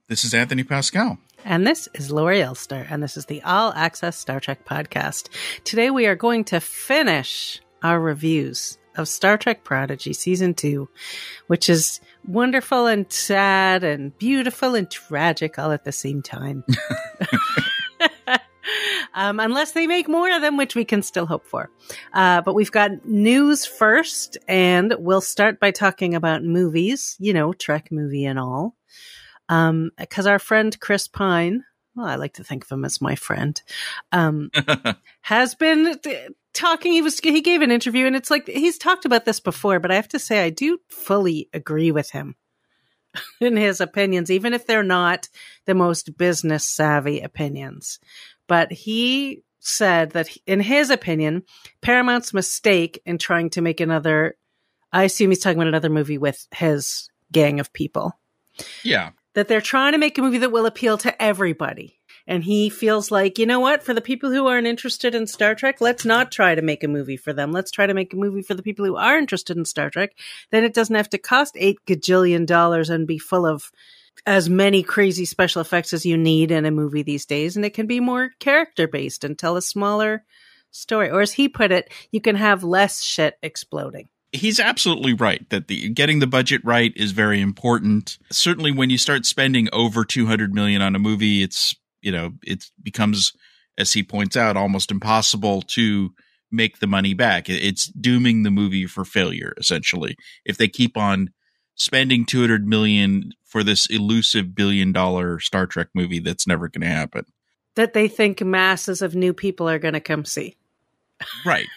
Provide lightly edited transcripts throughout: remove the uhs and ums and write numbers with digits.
This is Anthony Pascal. And this is Lori Elster, and this is the All Access Star Trek podcast. Today we are going to finish our reviews of Star Trek Prodigy Season 2, which is wonderful and sad and beautiful and tragic all at the same time. Unless they make more of them, which we can still hope for. But we've got news first, and we'll start by talking about movies, TrekMovie and all. Because our friend Chris Pine, well, I like to think of him as my friend, has been talking. He gave an interview, and it's like he's talked about this before, but I have to say I do fully agree with him in his opinions, even if they're not the most business savvy opinions. But he said that, in his opinion, Paramount's mistake in trying to make another, I assume he's talking about another movie with his gang of people. Yeah. That they're trying to make a movie that will appeal to everybody. And he feels like, you know what? For the people who aren't interested in Star Trek, let's not try to make a movie for them. Let's try to make a movie for the people who are interested in Star Trek. Then it doesn't have to cost $8 gajillion and be full of as many crazy special effects as you need in a movie these days. And it can be more character-based and tell a smaller story. Or as he put it, you can have less shit exploding. He's absolutely right that getting the budget right is very important. Certainly when you start spending over $200 million on a movie, it becomes, as he points out, almost impossible to make the money back. It's dooming the movie for failure, essentially. If they keep on spending $200 million for this elusive $1 billion Star Trek movie, that's never going to happen. That they think masses of new people are going to come see. Right.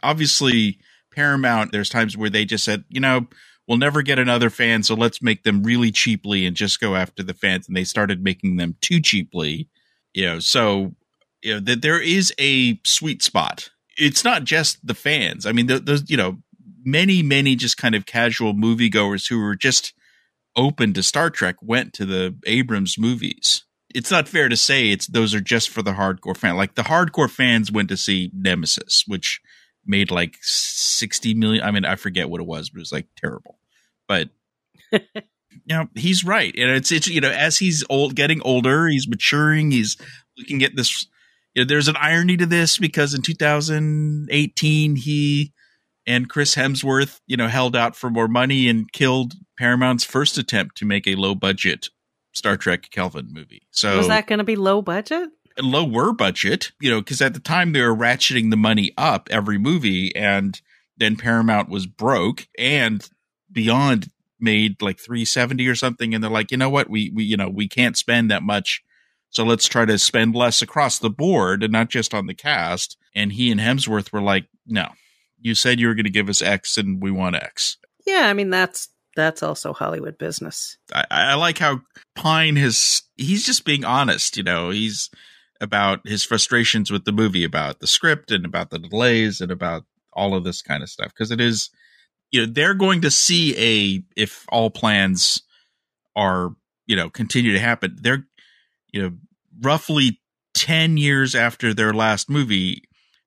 Obviously, Paramount, there's times where they just said, we'll never get another fan, so let's make them really cheaply and just go after the fans. And they started making them too cheaply, that there is a sweet spot. It's not just the fans. I mean, those, many just kind of casual moviegoers who were just open to Star Trek went to the Abrams movies. It's not fair to say those are just for the hardcore fan. Like the hardcore fans went to see Nemesis, which made like 60 million. I mean, I forget what it was, but it was like terrible. But he's right. And it's as he's getting older, he's maturing. He's looking at this. There's an irony to this because in 2018, he and Chris Hemsworth, held out for more money and killed Paramount's first attempt to make a low budget Star Trek Kelvin movie. So was that going to be low budget? Lower budget, because at the time they were ratcheting the money up every movie, and then Paramount was broke and Beyond made like 370 or something, and they're like, you know what, we can't spend that much, so let's try to spend less across the board and not just on the cast. And he and Hemsworth were like, no, you said you were going to give us X and we want X. Yeah, I mean that's also Hollywood business. I like how Pine he's just being honest, he's about his frustrations with the movie, about the script and about the delays and about all of this kind of stuff. Because it is, they're going to see if all plans are, continue to happen. They're, roughly 10 years after their last movie,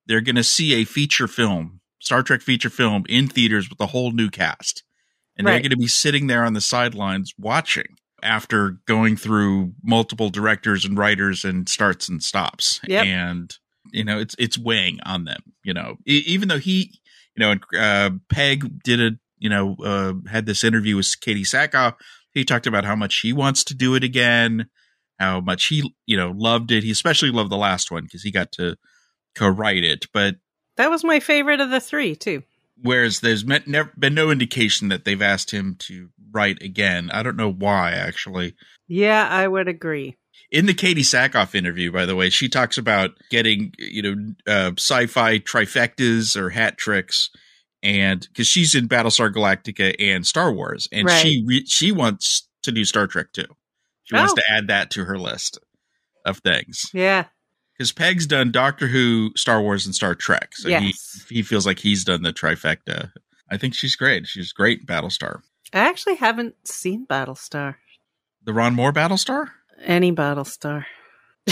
they're going to see a feature film, Star Trek feature film in theaters with a whole new cast. And They're going to be sitting there on the sidelines watching after going through multiple directors and writers and starts and stops. Yep. And, it's weighing on them, even though he, Peg did had this interview with Katie Sackhoff. He talked about how much he wants to do it again, how much he, loved it. He especially loved the last one because he got to co-write it. But that was my favorite of the three too. Whereas there's never been no indication that they've asked him to write again. I don't know why, actually. Yeah, I would agree. In the Katie Sackhoff interview, by the way, she talks about getting, sci-fi trifectas or hat tricks, and because she's in Battlestar Galactica and Star Wars, and she wants to do Star Trek too. She wants to add that to her list of things. Yeah. Because Peg's done Doctor Who, Star Wars, and Star Trek. So he feels like he's done the trifecta. I think she's great. She's great in Battlestar. I actually haven't seen Battlestar. The Ron Moore Battlestar? Any Battlestar.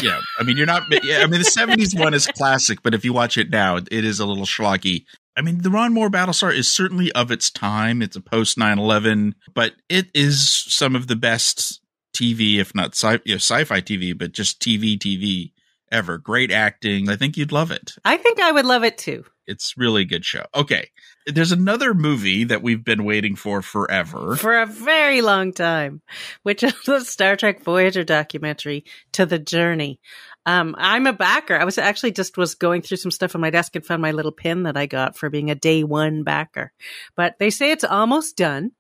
Yeah. I mean, the 70s one is classic, but if you watch it now, it is a little schlocky. I mean, the Ron Moore Battlestar is certainly of its time. It's a post 9/11, but it is some of the best TV, if not sci-fi TV, but just TV ever. Great acting. I think you'd love it. I think I would love it too. It's really a good show. Okay. There's another movie that we've been waiting for forever. For a very long time, which is the Star Trek Voyager documentary, To the Journey. I'm a backer. I was actually was going through some stuff on my desk and found my little pin that I got for being a day one backer. But they say it's almost done.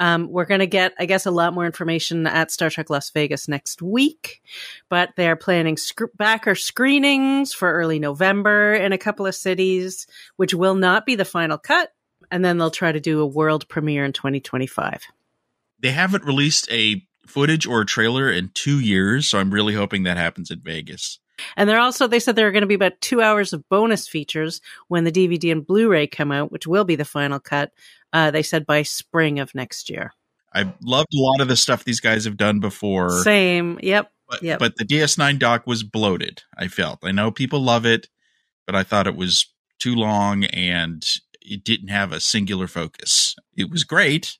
We're going to get, I guess, a lot more information at Star Trek Las Vegas next week, but they're planning backer screenings for early November in a couple of cities, which will not be the final cut. And then they'll try to do a world premiere in 2025. They haven't released a footage or a trailer in 2 years, so I'm really hoping that happens in Vegas. And they said there are going to be about 2 hours of bonus features when the DVD and Blu-ray come out, which will be the final cut. They said by spring of next year. I loved a lot of the stuff these guys have done before. Same. Yep. But the DS9 doc was bloated, I felt. I know people love it, but I thought it was too long and it didn't have a singular focus. It was great,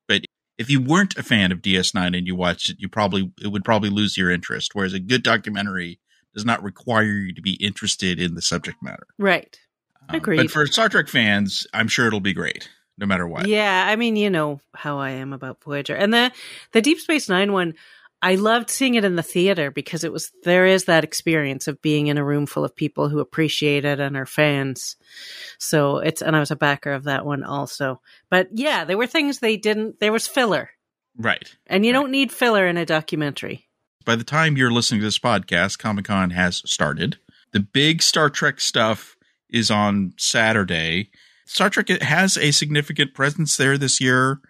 but if you weren't a fan of DS9 and you watched it, it would probably lose your interest. Whereas a good documentary does not require you to be interested in the subject matter. Right. Agreed. But for Star Trek fans, I'm sure it'll be great, no matter what. Yeah, I mean, you know how I am about Voyager. And the Deep Space Nine one, I loved seeing it in the theater because there is that experience of being in a room full of people who appreciate it and are fans. So and I was a backer of that one also. But yeah, there were things there was filler. Right. And you don't need filler in a documentary. By the time you're listening to this podcast, Comic-Con has started. The big Star Trek stuff is on Saturday. Star Trek has a significant presence there this year.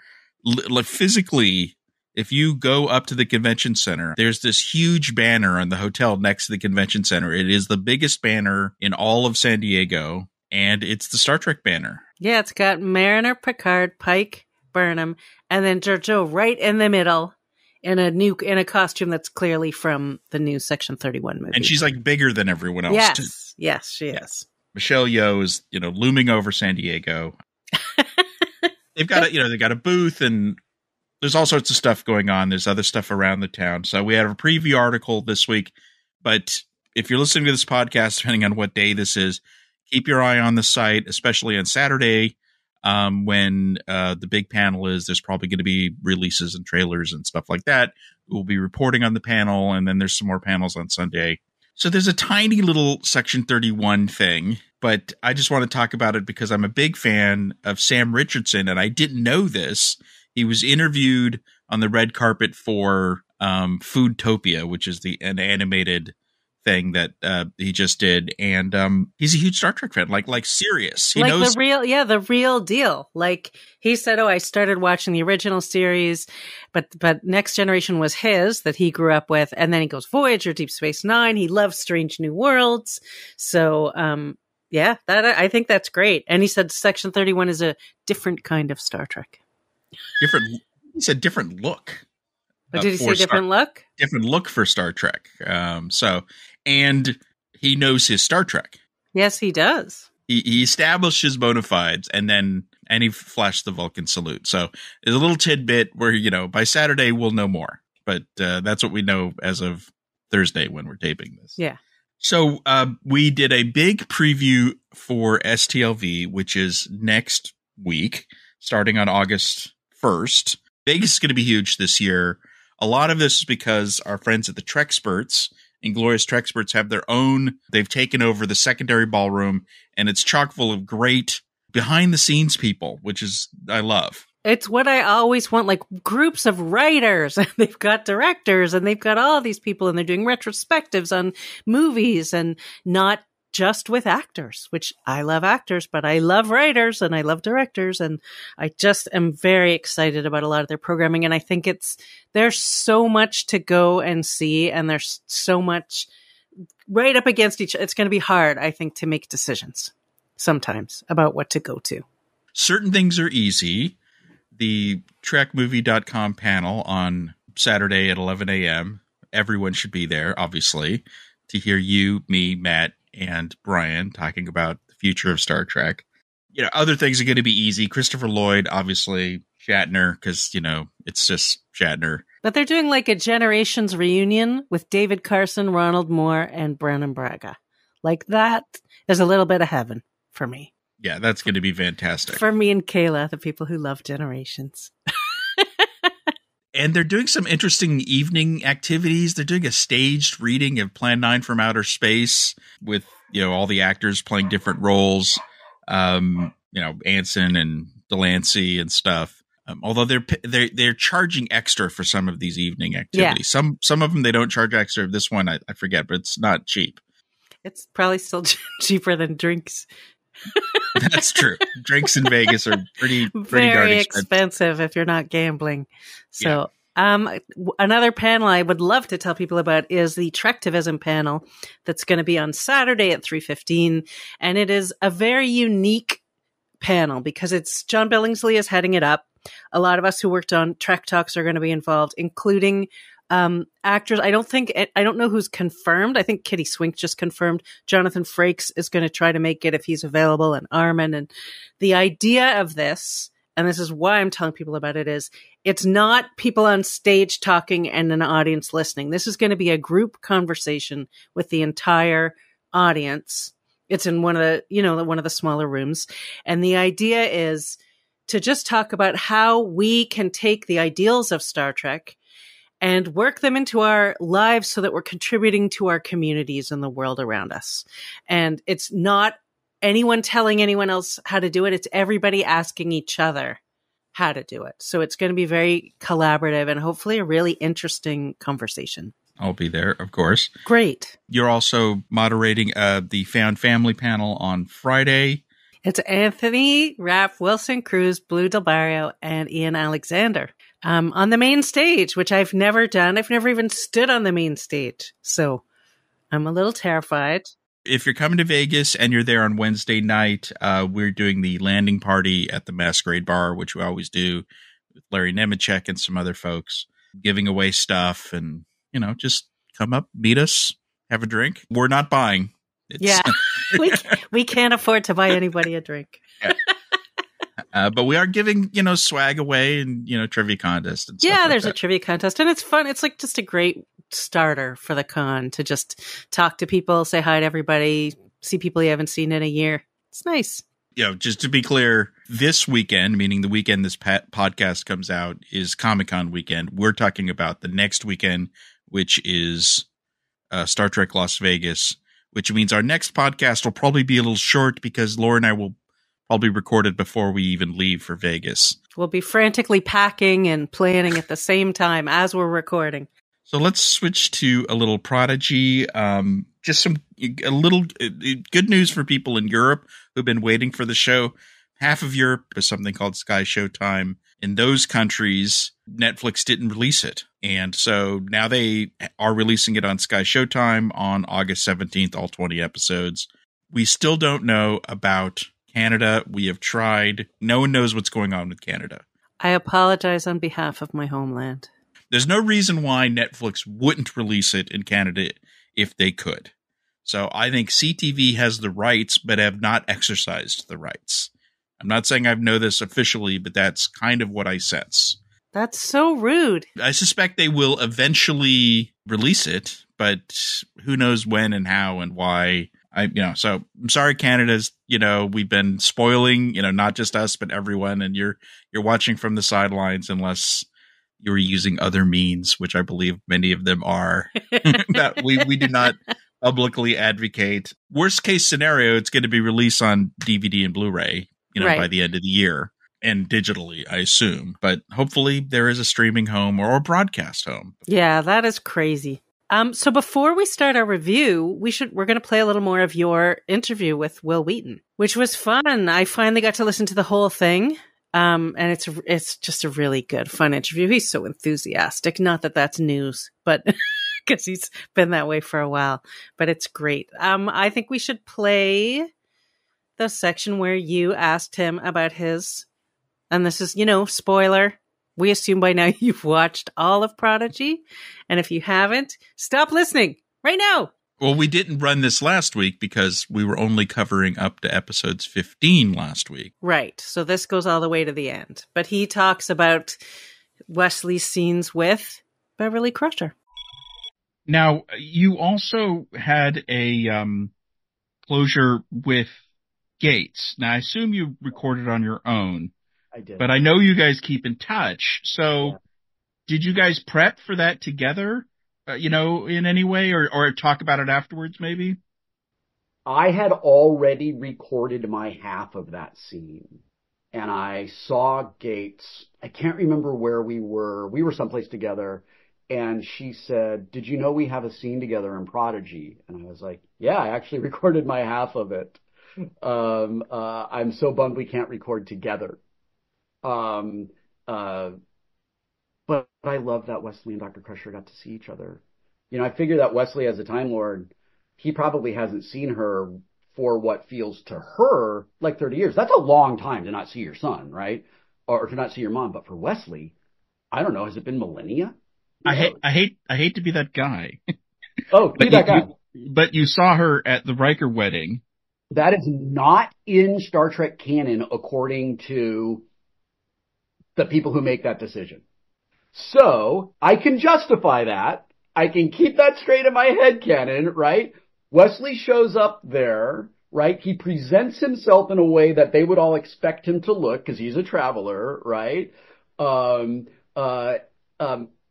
Physically, if you go up to the convention center, there's this huge banner on the hotel next to the convention center. It is the biggest banner in all of San Diego, and it's the Star Trek banner. Yeah, it's got Mariner, Picard, Pike, Burnham, and then Georgiou right in the middle in a costume that's clearly from the new Section 31 movie. And she's like bigger than everyone else. Yes, too. yes, she is. Michelle Yeoh is, looming over San Diego. They've got a booth, and there's all sorts of stuff going on. There's other stuff around the town. So we had a preview article this week, but if you're listening to this podcast, depending on what day this is, keep your eye on the site, especially on Saturday, when the big panel is. There's probably going to be releases and trailers and stuff like that. We'll be reporting on the panel, and then there's some more panels on Sunday. So there's a tiny little Section 31 thing, but I just want to talk about it because I'm a big fan of Sam Richardson, and I didn't know this. He was interviewed on the red carpet for Foodtopia, which is an animated thing that he just did, and he's a huge Star Trek fan, like serious. He knows the real deal. Like he said, I started watching the original series, but Next Generation was his that he grew up with, and then he goes Voyager, Deep Space Nine. He loves Strange New Worlds, so I think that's great. And he said Section 31 is a different kind of Star Trek. Different. He said different look. But did he say different look? Different look for Star Trek. And he knows his Star Trek. Yes, he does. He established his bona fides, and he flashed the Vulcan salute. So there's a little tidbit where, by Saturday we'll know more. But that's what we know as of Thursday when we're taping this. Yeah. So we did a big preview for STLV, which is next week, starting on August 1st. Vegas is going to be huge this year. A lot of this is because our friends at the Treksperts, Inglorious Treksperts, have their own. They've taken over the secondary ballroom, and it's chock full of great behind-the-scenes people, which is I love. It's what I always want, like groups of writers. They've got directors, and they've got all these people, and they're doing retrospectives on movies, and not just with actors, which I love actors, but I love writers and I love directors. And I just am very excited about a lot of their programming. And I think there's so much to go and see. And there's so much right up against each other. It's going to be hard, I think, to make decisions sometimes about what to go to. Certain things are easy. The TrekMovie.com panel on Saturday at 11 a.m. Everyone should be there, obviously, to hear you, me, Matt, and Brian talking about the future of Star Trek. Other things are going to be easy. Christopher Lloyd, obviously, Shatner, because, it's just Shatner. But they're doing like a Generations reunion with David Carson, Ronald Moore, and Brennan Braga. Like that is a little bit of heaven for me. Yeah, that's going to be fantastic. For me and Kayla, the people who love Generations. And they're doing some interesting evening activities. They're doing a staged reading of Plan 9 from Outer Space with, all the actors playing different roles. Anson and Delancey and stuff. Although they're charging extra for some of these evening activities. Yeah. Some of them they don't charge extra. This one I forget, but it's not cheap. It's probably still cheaper than drinks. That's true. Drinks in Vegas are pretty very darn expensive if you're not gambling. So, another panel I would love to tell people about is the Trektivism panel that's going to be on Saturday at 3:15, and it is a very unique panel because it's John Billingsley is heading it up. A lot of us who worked on Trek Talks are going to be involved, including actors. I don't know who's confirmed. I think Kitty Swink just confirmed. Jonathan Frakes is going to try to make it if he's available, and Armin. And the idea of this, and this is why I'm telling people about it, is it's not people on stage talking and an audience listening. This is going to be a group conversation with the entire audience. It's in one of the smaller rooms. And the idea is to just talk about how we can take the ideals of Star Trek and work them into our lives so that we're contributing to our communities and the world around us. And it's not anyone telling anyone else how to do it. It's everybody asking each other how to do it. So it's going to be very collaborative and hopefully a really interesting conversation. I'll be there, of course. Great. You're also moderating the Found Family panel on Friday. It's Anthony, Raph, Wilson Cruz, Blue Del Barrio, and Ian Alexander. On the main stage, which I've never done. I've never even stood on the main stage. So I'm a little terrified. If you're coming to Vegas and you're there on Wednesday night, we're doing the landing party at the Masquerade Bar, which we always do with Larry Nemechek and some other folks, giving away stuff and, just come up, meet us, have a drink. We're not buying. We can't afford to buy anybody a drink. Yeah. But we are giving, swag away and, trivia contest. And stuff there's a trivia contest and it's fun. It's like just a great starter for the con to just talk to people, say hi to everybody, see people you haven't seen in a year. It's nice. Just to be clear, this weekend, meaning the weekend this podcast comes out, is Comic-Con weekend. We're talking about the next weekend, which is Star Trek Las Vegas, which means our next podcast will probably be a little short because Laura and I will probably record it before we even leave for Vegas. We'll be frantically packing and planning at the same time as we're recording. So let's switch to a little Prodigy. Just a little good news for people in Europe who've been waiting for the show. Half of Europe is something called Sky Showtime. In those countries, Netflix didn't release it. And so now they are releasing it on Sky Showtime on August 17th, all 20 episodes. We still don't know about Canada. We have tried. No one knows what's going on with Canada. I apologize on behalf of my homeland. There's no reason why Netflix wouldn't release it in Canada if they could. So I think CTV has the rights, but have not exercised the rights. I'm not saying I know this officially, but that's kind of what I sense. That's so rude. I suspect they will eventually release it, but who knows when and how and why. So I'm sorry, Canada's, we've been spoiling, not just us, but everyone. And you're watching from the sidelines unless you're using other means, which I believe many of them are, that we do not publicly advocate. Worst case scenario, it's going to be released on DVD and Blu-ray, right, by the end of the year, and digitally, I assume. But hopefully there is a streaming home or a broadcast home. Yeah, that is crazy. So before we start our review, we're going to play a little more of your interview with Will Wheaton, which was fun. I finally got to listen to the whole thing. And it's just a really good, fun interview. He's so enthusiastic. Not that that's news, but because he's been that way for a while, but it's great. I think we should play the section where you asked him about and this is, spoiler. We assume by now you've watched all of Prodigy. And if you haven't, stop listening right now. Well, we didn't run this last week because we were only covering up to episodes 15 last week. Right. So this goes all the way to the end. But he talks about Wesley's scenes with Beverly Crusher. Now, you also had a closure with Gates. Now, I assume you recorded on your own. I did. But I know you guys keep in touch. So Yeah. did you guys prep for that together, in any way, or talk about it afterwards, maybe? I had already recorded my half of that scene. And I saw Gates. I can't remember where we were. We were someplace together. And she said, "Did you know we have a scene together in Prodigy?" And I was like, "Yeah, I actually recorded my half of it. I'm so bummed we can't record together." Um, uh, but I love that Wesley and Dr. Crusher got to see each other. I figure that Wesley, as a Time Lord, he probably hasn't seen her for what feels to her like 30 years. That's a long time to not see your son, right? Or to not see your mom. But for Wesley, I don't know, has it been millennia? I hate to be that guy. Oh, be that guy. But you saw her at the Riker wedding. That is not in Star Trek canon, according to the people who make that decision. So I can justify that. I can keep that straight in my head canon, right? Wesley shows up there, right? He presents himself in a way that they would all expect him to look because he's a traveler, right?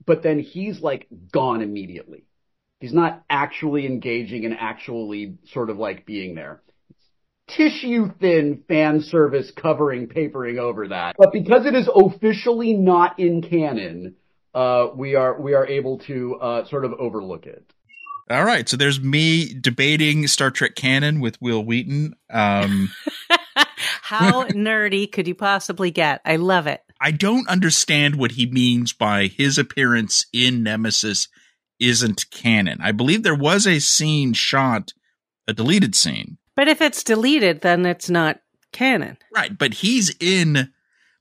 But then he's like gone immediately. He's not actually engaging and actually sort of like being there. Tissue thin fan service covering, papering over that. But because it is officially not in canon, we are able to sort of overlook it. All right, so there's me debating Star Trek canon with Will Wheaton. How nerdy could you possibly get? I love it. I don't understand what he means by his appearance in Nemesis isn't canon. I believe there was a scene shot, a deleted scene. But if it's deleted, then it's not canon. Right, but he's in,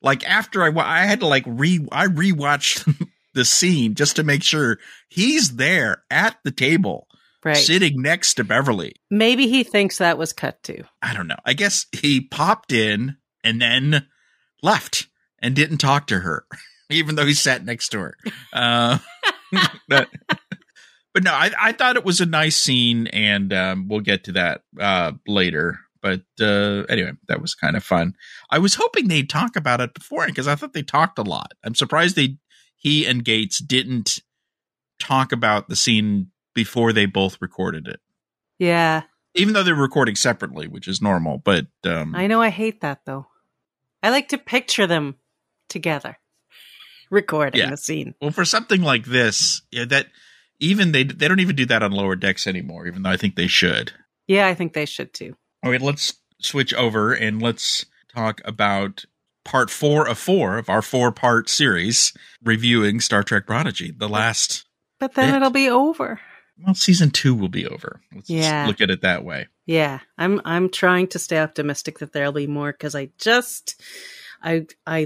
like, after I had to, like, I rewatched the scene just to make sure he's there at the table, right, sitting next to Beverly. Maybe he thinks that was cut too. I don't know. I guess he popped in and then left and didn't talk to her, even though he sat next to her. But no, I thought it was a nice scene, and we'll get to that later. But anyway, that was kind of fun. I was hoping they'd talk about it beforehand because I thought they talked a lot. I'm surprised he and Gates didn't talk about the scene before they both recorded it. Yeah. Even though they're recording separately, which is normal. But I know I hate that, though. I like to picture them together recording the scene. Well, for something like this, that even they don't even do that on Lower Decks anymore, even though I think they should. Yeah, I think they should too. All right, let's switch over and let's talk about part 4 of our 4-part series reviewing Star Trek Prodigy, the last. But then it'll be over. Well, season 2 will be over. Let's just look at it that way. Yeah, I'm trying to stay optimistic that there'll be more because I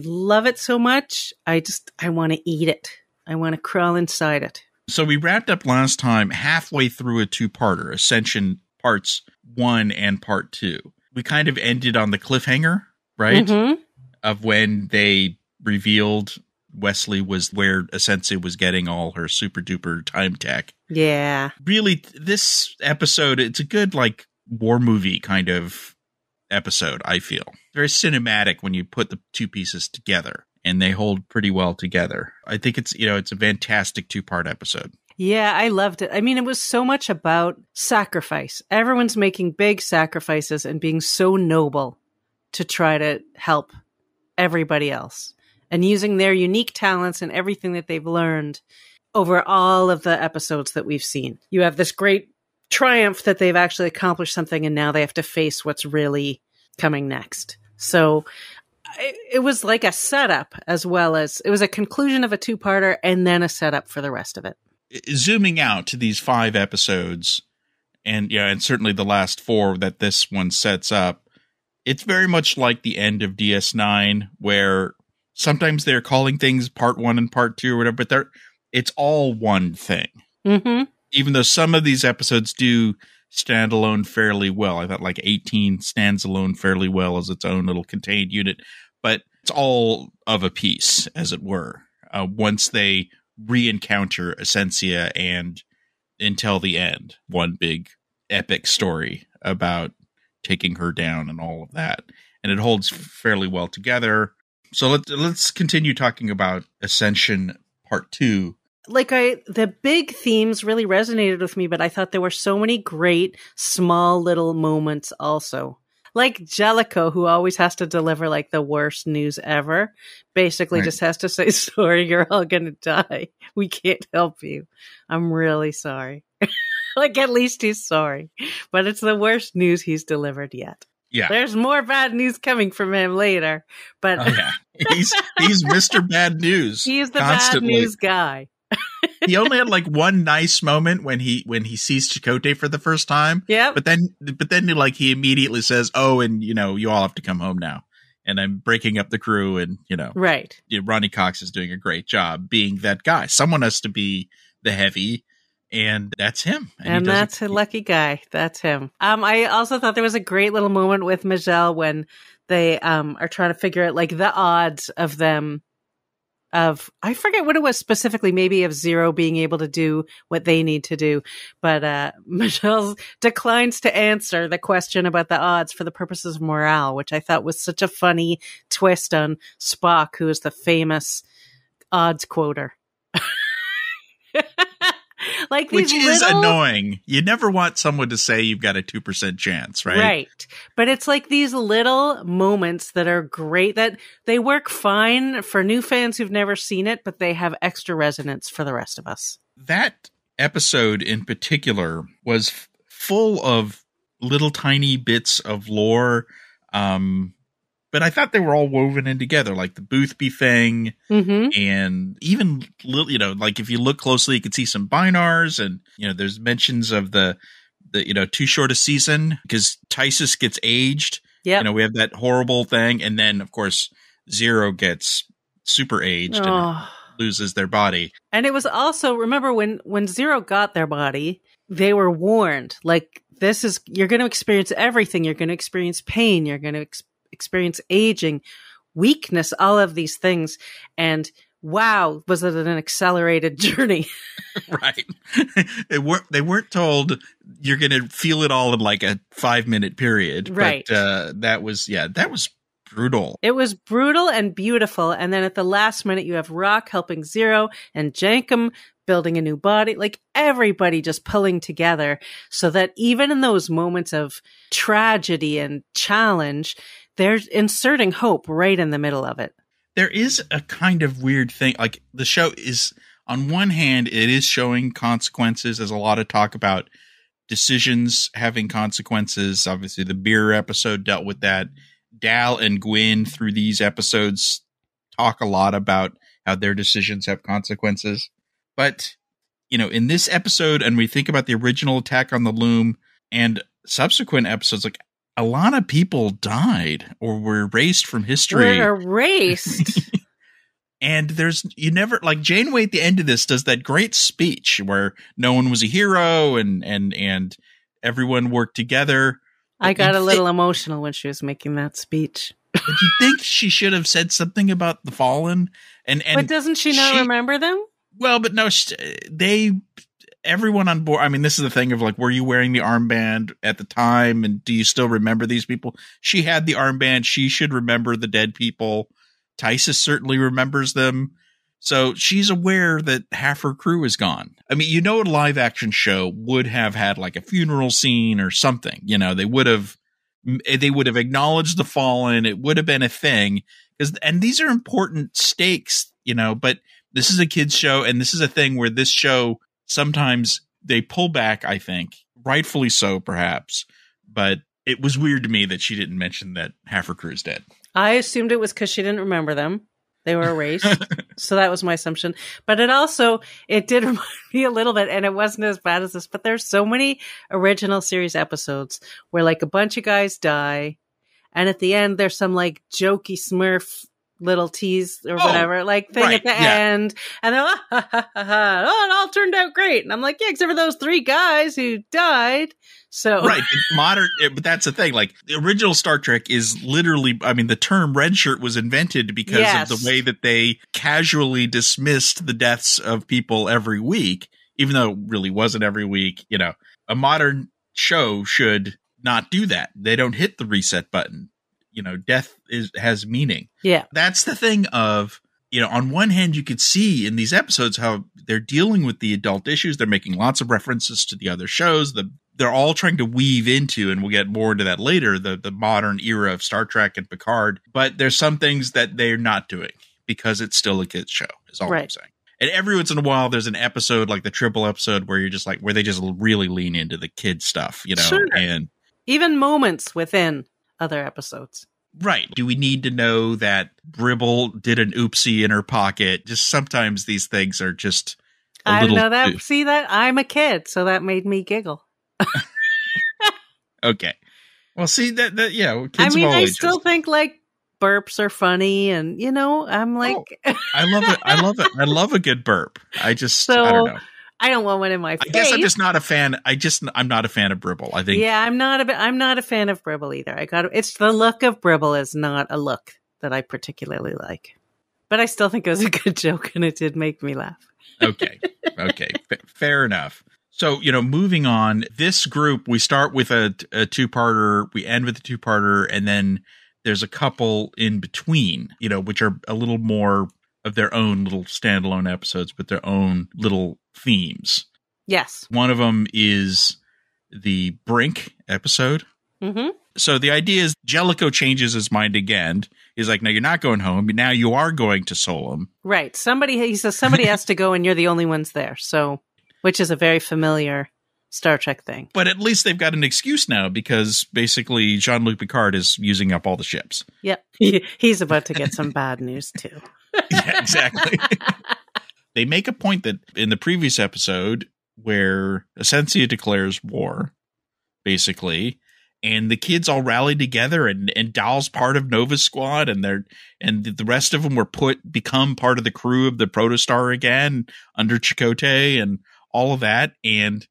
love it so much. I want to eat it. I want to crawl inside it. So we wrapped up last time halfway through a 2-parter, Ascension parts 1 and part 2. We kind of ended on the cliffhanger, right? Mm-hmm. Of when they revealed Wesley was where Essentially was getting all her super duper time tech. Yeah. Really, this episode, it's a good like war movie kind of episode, I feel. Very cinematic when you put the two pieces together. And they hold pretty well together. I think it's a fantastic 2-part episode. Yeah, I loved it. I mean, it was so much about sacrifice. Everyone's making big sacrifices and being so noble to try to help everybody else and using their unique talents and everything that they've learned over all of the episodes that we've seen. You have this great triumph that they've actually accomplished something and now they have to face what's really coming next. So it was like a setup as well as it was a conclusion of a 2-parter and then a setup for the rest of it. Zooming out to these 5 episodes and certainly the last 4 that this one sets up, it's very much like the end of DS9 where sometimes they're calling things part 1 and part 2 or whatever, but it's all one thing. Mm-hmm. Even though some of these episodes do stand alone fairly well. I thought like 18 stands alone fairly well as its own little contained unit, but it's all of a piece, as it were. Once they re-encounter Essentia and until the end, one big epic story about taking her down and all of that. And it holds fairly well together. So let's continue talking about Ascension Part 2. The big themes really resonated with me, but I thought there were so many great small little moments also. Like Jellicoe, who always has to deliver like the worst news ever, basically just has to say, sorry, you're all going to die. We can't help you. I'm really sorry. Like, at least he's sorry. But it's the worst news he's delivered yet. Yeah. There's more bad news coming from him later. But he's Mr. Bad News. He's the constantly. Bad news guy. He only had like one nice moment when he sees Chakotay for the first time. Yeah. But then like he immediately says, "Oh, and you all have to come home now." And I'm breaking up the crew, and right. Ronnie Cox is doing a great job being that guy. Someone has to be the heavy, and that's him. And that's a lucky guy. That's him. I also thought there was a great little moment with Majel when they are trying to figure out like the odds of them. I forget what it was specifically, maybe of Zero being able to do what they need to do. But Michelle declines to answer the question about the odds for the purposes of morale, which I thought was such a funny twist on Spock, who is the famous odds quoter. Like Which is annoying. You never want someone to say you've got a 2% chance, right? Right. But it's like these little moments that are great, that they work fine for new fans who've never seen it, but they have extra resonance for the rest of us. That episode in particular was full of little tiny bits of lore. But I thought they were all woven in together, like the Boothby thing, and even like if you look closely, you can see some binars, and there's mentions of the too short a season because Tysus gets aged. Yeah, we have that horrible thing, and then of course Zero gets super aged and loses their body. And it was also, remember when Zero got their body, they were warned, like you're going to experience everything. You're going to experience pain. You're going to experience aging, weakness, all of these things. And wow, was it an accelerated journey? Right. They weren't told you're going to feel it all in like a 5-minute period. Right. But that was brutal. It was brutal and beautiful. And then at the last minute, you have Rock helping Zero and Jankum building a new body, like everybody just pulling together so that even in those moments of tragedy and challenge, they're inserting hope right in the middle of it. There is a kind of weird thing. Like the show is, on one hand, it is showing consequences. There's a lot of talk about decisions having consequences. Obviously, the beer episode dealt with that. Dal and Gwyn through these episodes talk a lot about how their decisions have consequences. But, in this episode, and we think about the original Attack on the Loom and subsequent episodes, like, a lot of people died or were erased from history. Were erased. And Janeway at the end of this does that great speech where no one was a hero and everyone worked together. I got a little emotional when she was making that speech. But you think she should have said something about the Fallen? But doesn't she not remember them? Well, but no, everyone on board. I mean, this is the thing of like, were you wearing the armband at the time? And do you still remember these people? She had the armband. She should remember the dead people. Tysus certainly remembers them. So she's aware that half her crew is gone. I mean, a live action show would have had like a funeral scene or something. They would have acknowledged the fallen. It would have been a thing and these are important stakes, but this is a kid's show. And this is a thing where this show, sometimes they pull back, I think, rightfully so, perhaps. But it was weird to me that she didn't mention that half her crew is dead. I assumed it was because she didn't remember them. They were erased. So that was my assumption. But it did remind me a little bit, and it wasn't as bad as this, but there's so many original series episodes where like a bunch of guys die. And at the end, there's some like jokey Smurf little tease or whatever, like thing at the end. And they're like, oh, it all turned out great. And I'm like, yeah, except for those 3 guys who died. So right, but that's the thing. Like the original Star Trek is literally, I mean, the term red shirt was invented because of the way that they casually dismissed the deaths of people every week, even though it really wasn't every week. You know, a modern show should not do that. They don't hit the reset button. You know, death has meaning. Yeah, that's the thing of, you know, on one hand, you could see in these episodes how they're dealing with the adult issues. They're making lots of references to the other shows. They're all trying to weave into, and we'll get more into that later, the modern era of Star Trek and Picard. But there's some things that they're not doing because it's still a kid's show, is all I'm saying. And every once in a while, there's an episode like the triple episode where you're just like, where they just really lean into the kid stuff, you know, and even moments within other episodes. Right. Do we need to know that Bribble did an oopsie in her pocket? Just sometimes these things are just I don't know that. See that? I'm a kid, so that made me giggle. Okay. Well, see that yeah. Kids I mean, of all I ages. still think like burps are funny, and you know, I'm like, I love it. I love it. I love a good burp. I don't know. I don't want one in my face. I guess I'm just not a fan. I'm not a fan of Bribble. I think. Yeah, I'm not a fan of Bribble either. It's the look of Bribble is not a look that I particularly like. But I still think it was a good joke, and it did make me laugh. Okay. Fair enough. So, you know, moving on, this group, we start with a two-parter, we end with a two-parter, and then there's a couple in between, you know, which are a little more of their own little standalone episodes, but their own little themes. Yes. One of them is the Brink episode. Mm-hmm. So the idea is Jellicoe changes his mind again. He's like, no, you're not going home. Now you are going to Solum. Right. He says somebody has to go and you're the only ones there. So, which is a very familiar Star Trek thing. But at least they've got an excuse now because basically Jean-Luc Picard is using up all the ships. Yep. He's about to get some bad news too. Yeah, exactly. They make a point that in the previous episode where Essentia declares war, basically, and the kids all rallied together and Dal's part of Nova's squad and the rest of them become part of the crew of the Protostar again under Chakotay and all of that. And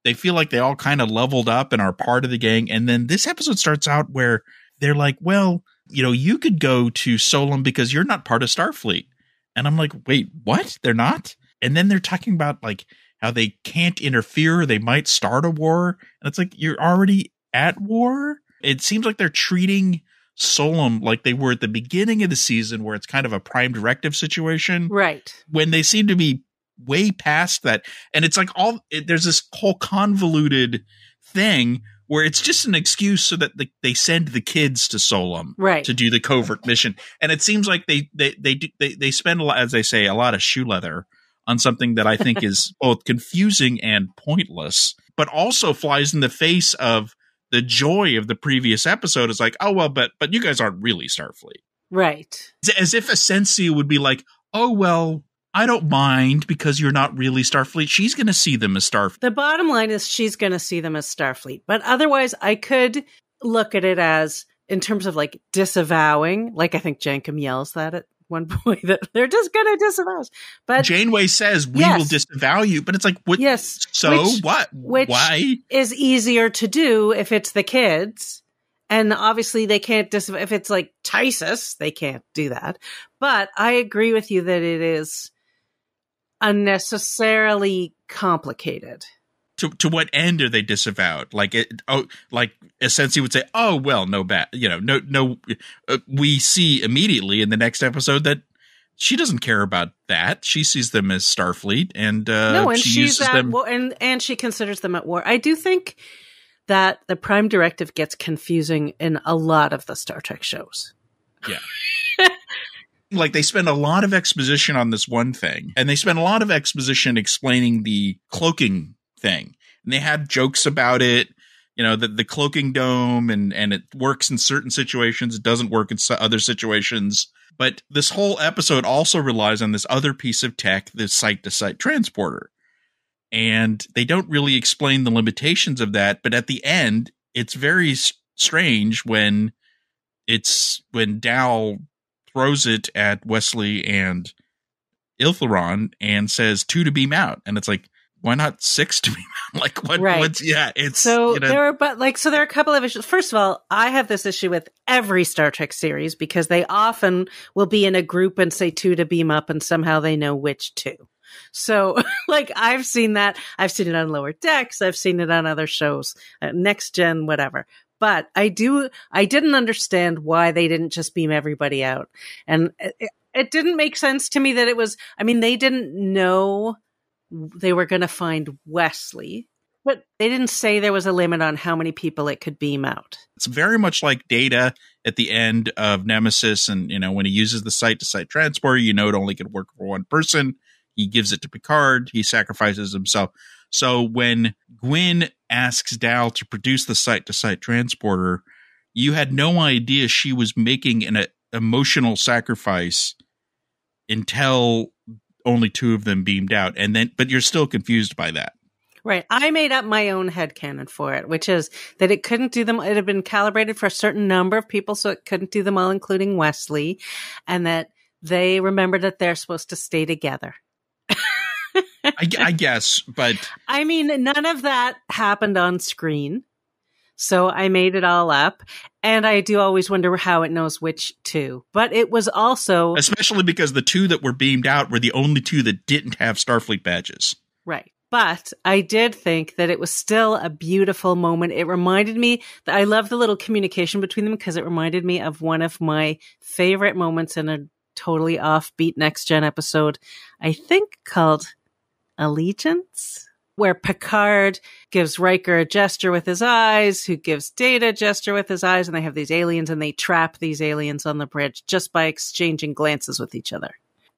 they feel like they all kind of leveled up and are part of the gang. And then this episode starts out where they're like, well, you know, you could go to Solum because you're not part of Starfleet. And I'm like, wait, what? They're not? And then they're talking about like how they can't interfere. They might start a war. And it's like, you're already at war. It seems like they're treating Solum like they were at the beginning of the season where it's kind of a prime directive situation. Right. When they seem to be way past that. And it's like there's this whole convoluted thing where it's just an excuse so that they send the kids to Solum to do the covert mission. And it seems like they spend a lot, as they say, a lot of shoe leather on something that I think is both confusing and pointless, but also flies in the face of the joy of the previous episode. Is like, oh, well, but you guys aren't really Starfleet. Right. As if Essentia would be like, oh, well, I don't mind because you're not really Starfleet. She's going to see them as Starfleet. The bottom line is she's going to see them as Starfleet. But otherwise, I could look at it as, in terms of like disavowing, like I think Jankum yells that at one point, that they're just going to disavow us. But Janeway says, we will disavow you. But it's like, what? Yes. So what? Which Why? Is easier to do if it's the kids. And obviously they can't disavow. If it's like Tysus, they can't do that. But I agree with you that it is unnecessarily complicated. To what end are they disavowed? Like Essentia would say, "Oh well, no bad, no." We see immediately in the next episode that she doesn't care about that. She sees them as Starfleet, and she uses them. And she considers them at war. I do think that the Prime Directive gets confusing in a lot of the Star Trek shows. Yeah. Like they spend a lot of exposition on this one thing, and they spend a lot of exposition explaining the cloaking thing. And they had jokes about it, the cloaking dome, and it works in certain situations. It doesn't work in other situations. But this whole episode also relies on this other piece of tech, this site-to-site transporter. And they don't really explain the limitations of that. But at the end, it's very strange when Dal throws it at Wesley and Iltheron and says 2 to beam out. And it's like, why not 6 to beam out? Like what? Right. What's it's so there are a couple of issues. First of all, I have this issue with every Star Trek series because they often will be in a group and say 2 to beam up, and somehow they know which 2. So, like, I've seen that. I've seen it on Lower Decks. I've seen it on other shows, Next Gen, whatever. But I didn't understand why they didn't just beam everybody out. And it didn't make sense to me that it was, they didn't know they were going to find Wesley, but they didn't say there was a limit on how many people it could beam out. It's very much like Data at the end of Nemesis. And, when he uses the site-to-site transporter, it only could work for one person. He gives it to Picard. He sacrifices himself. So when Gwyn asks Dal to produce the site-to-site transporter, you had no idea she was making an emotional sacrifice until only 2 of them beamed out. But you're still confused by that. Right. I made up my own headcanon for it, which is that it couldn't do them. It had been calibrated for a certain number of people, so it couldn't do them all, including Wesley, and that they remembered that they're supposed to stay together. I guess, but none of that happened on screen. So I made it all up, and I do always wonder how it knows which 2. But it was also, especially because the 2 that were beamed out were the only 2 that didn't have Starfleet badges. Right. But I did think that it was still a beautiful moment. It reminded me that I love the little communication between them because it reminded me of one of my favorite moments in a totally offbeat Next Gen episode, I think called Allegiance, where Picard gives Riker a gesture with his eyes, who gives Data a gesture with his eyes, and they have these aliens, and they trap these aliens on the bridge just by exchanging glances with each other.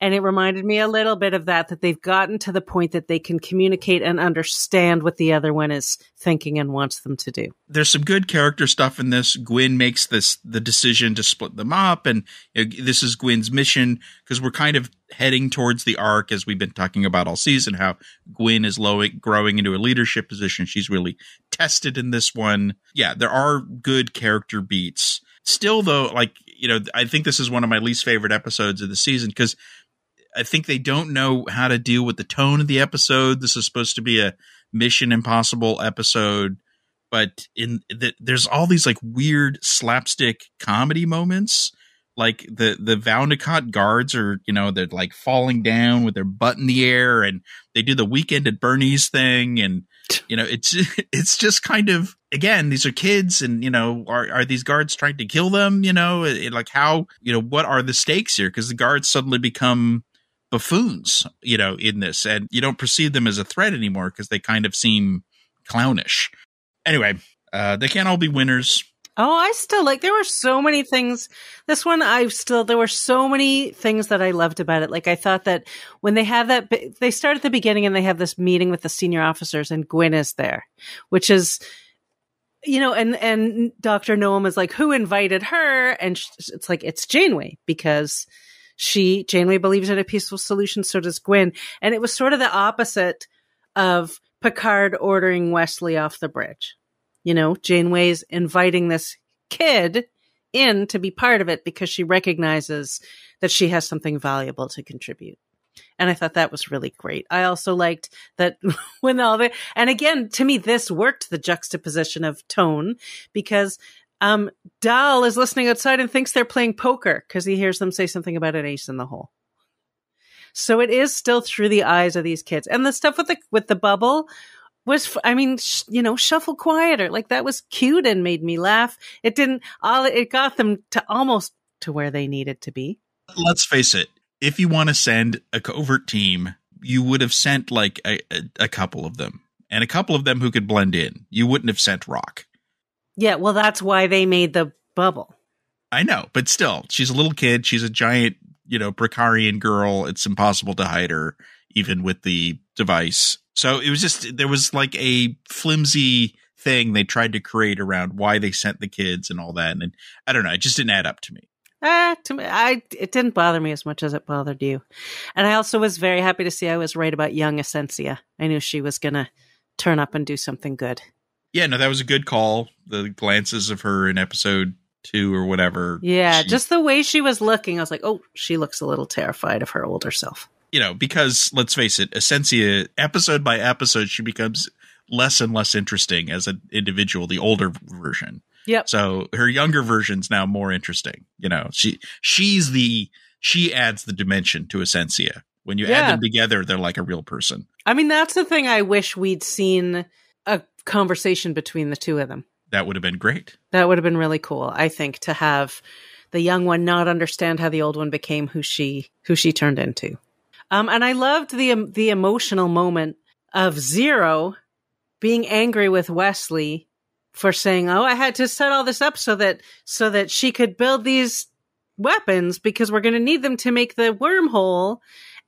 And it reminded me a little bit of that they've gotten to the point that they can communicate and understand what the other one is thinking and wants them to do. There's some good character stuff in this. Gwyn makes the decision to split them up, and this is Gwyn's mission, because we're kind of heading towards the arc, as we've been talking about all season, how Gwyn is growing into a leadership position. She's really tested in this one. Yeah, there are good character beats. Still, though, I think this is one of my least favorite episodes of the season, because I think they don't know how to deal with the tone of the episode. This is supposed to be a Mission Impossible episode, but there's all these weird slapstick comedy moments. Like the Valnicott guards are, they're falling down with their butt in the air, and they do the Weekend at Bernie's thing. And, it's just kind of, again, these are kids, and, are these guards trying to kill them? How, what are the stakes here? Because the guards suddenly become buffoons, in this, and you don't perceive them as a threat anymore because they kind of seem clownish. Anyway, they can't all be winners. Oh, I still there were so many things. This one, there were so many things that I loved about it. I thought that when they have they start at the beginning and they have this meeting with the senior officers, and Gwyn is there, which is, and Dr. Noam is who invited her? And it's it's Janeway, because Janeway believes in a peaceful solution, so does Gwyn. And it was sort of the opposite of Picard ordering Wesley off the bridge. Janeway's inviting this kid in to be part of it because she recognizes that she has something valuable to contribute. And I thought that was really great. I also liked that and again, to me, this worked, the juxtaposition of tone, because Dal is listening outside and thinks they're playing poker because he hears them say something about an ace in the hole. So it is still through the eyes of these kids. And the stuff with the bubble was, shuffle quieter. That was cute and made me laugh. It got them to almost to where they needed to be. Let's face it. If you want to send a covert team, you would have sent a couple of them, and a couple of them who could blend in. You wouldn't have sent Rock. Yeah, well, that's why they made the bubble. I know, but still, she's a little kid. She's a giant, Precarian girl. It's impossible to hide her, even with the device. So it was there was a flimsy thing they tried to create around why they sent the kids and all that. And I don't know, it just didn't add up to me. To me, it didn't bother me as much as it bothered you. And I also was very happy to see I was right about young Essentia. I knew she was going to turn up and do something good. Yeah, no, that was a good call. The glances of her in episode 2 or whatever. Yeah, just the way she was looking, I was like, oh, she looks a little terrified of her older self. You know, because let's face it, Essentia, episode by episode, she becomes less and less interesting as an individual, the older version. Yep. So her younger version's now more interesting. You know, she adds the dimension to Essentia. When you add them together, they're like a real person. I mean, that's the thing I wish we'd seen a conversation between the two of them. That would have been great. That would have been really cool, I think, to have the young one not understand how the old one became who she turned into. And I loved the emotional moment of Zero being angry with Wesley for saying, "Oh, I had to set all this up so that she could build these weapons because we're going to need them to make the wormhole."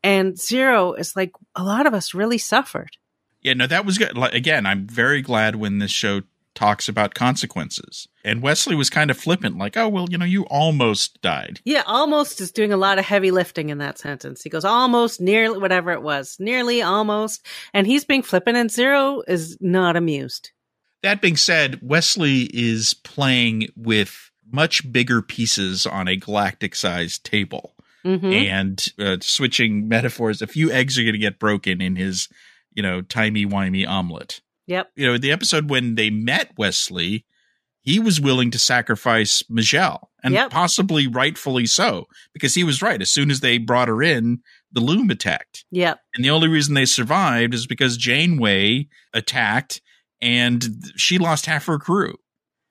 And Zero is like, a lot of us really suffered. Yeah, no, that was good. Again, I'm very glad when this show talks about consequences. And Wesley was kind of flippant, like, oh, well, you know, you almost died. Yeah, almost is doing a lot of heavy lifting in that sentence. He goes, almost, nearly, whatever it was. Nearly, almost. And he's being flippant, and Zero is not amused. That being said, Wesley is playing with much bigger pieces on a galactic-sized table. Mm-hmm. And switching metaphors, a few eggs are going to get broken in his, you know, timey-wimey omelet. Yep. You know, the episode when they met Wesley, he was willing to sacrifice Michelle, and possibly rightfully so, because he was right. As soon as they brought her in, the loom attacked. Yep. And the only reason they survived is because Janeway attacked, and she lost half her crew.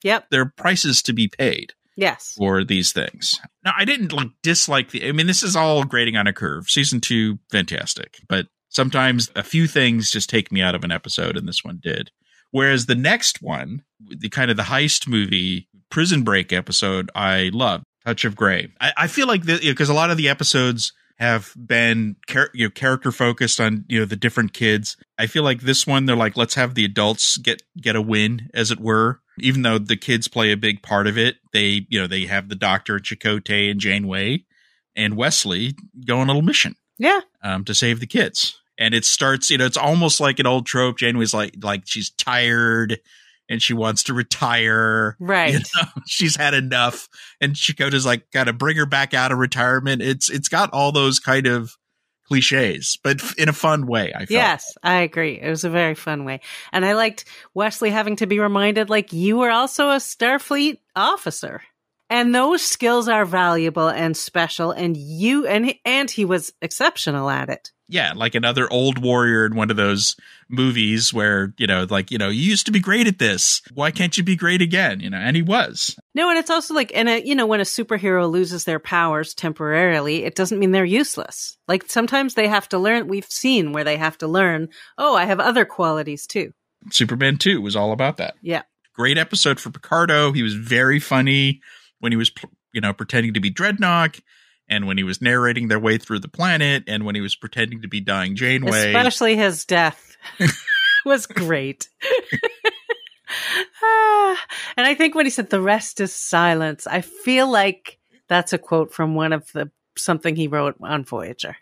Yep. There are prices to be paid. Yes. For these things. Now, I didn't dislike this is all grading on a curve. Season 2, fantastic. But sometimes a few things just take me out of an episode, and this one did. Whereas the next one, the kind of the heist movie, Prison Break episode, I loved. Touch of Grey. I feel like because a lot of the episodes have been character focused on, you know, the different kids. I feel like this one, they're like, let's have the adults get a win, as it were. Even though the kids play a big part of it, they have the Doctor, Chakotay, and Janeway, and Wesley go on a little mission. Yeah. To save the kids. And it starts, you know, it's almost like an old trope. Janeway's like she's tired and she wants to retire. Right. You know, she's had enough. And Chakotay's like, gotta bring her back out of retirement. It's got all those kind of cliches, but in a fun way, I felt. Yes, I agree. It was a very fun way. And I liked Wesley having to be reminded, like, you were also a Starfleet officer. And those skills are valuable and special, and he was exceptional at it. Yeah, like another old warrior in one of those movies where, you know, like, you know, you used to be great at this. Why can't you be great again? You know, and he was. No, and it's also like, when a superhero loses their powers temporarily, it doesn't mean they're useless. Like, sometimes they have to learn. We've seen where they have to learn, oh, I have other qualities too. Superman 2 was all about that. Yeah. Great episode for Picardo. He was very funny when he was, you know, pretending to be Dreadnought, and when he was narrating their way through the planet, and when he was pretending to be dying Janeway. Especially his death was great. And I think when he said the rest is silence, I feel like that's a quote from something he wrote on Voyager.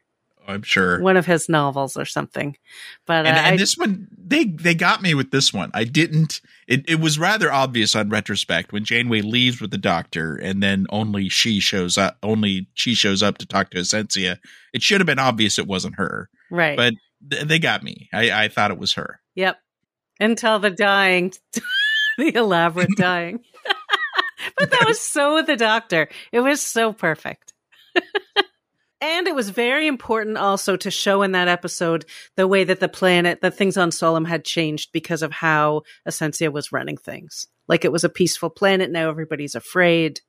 I'm sure. One of his novels or something. But and this one, they got me with this one. I didn't. It was rather obvious on retrospect when Janeway leaves with the Doctor, and then only she shows up to talk to Essentia. It should have been obvious it wasn't her. Right. But they got me. I thought it was her. Yep. Until the dying, the elaborate dying. But that was so the Doctor. It was so perfect. And it was very important also to show in that episode the way that the things on Solum had changed because of how Essentia was running things. Like, it was a peaceful planet. Now everybody's afraid.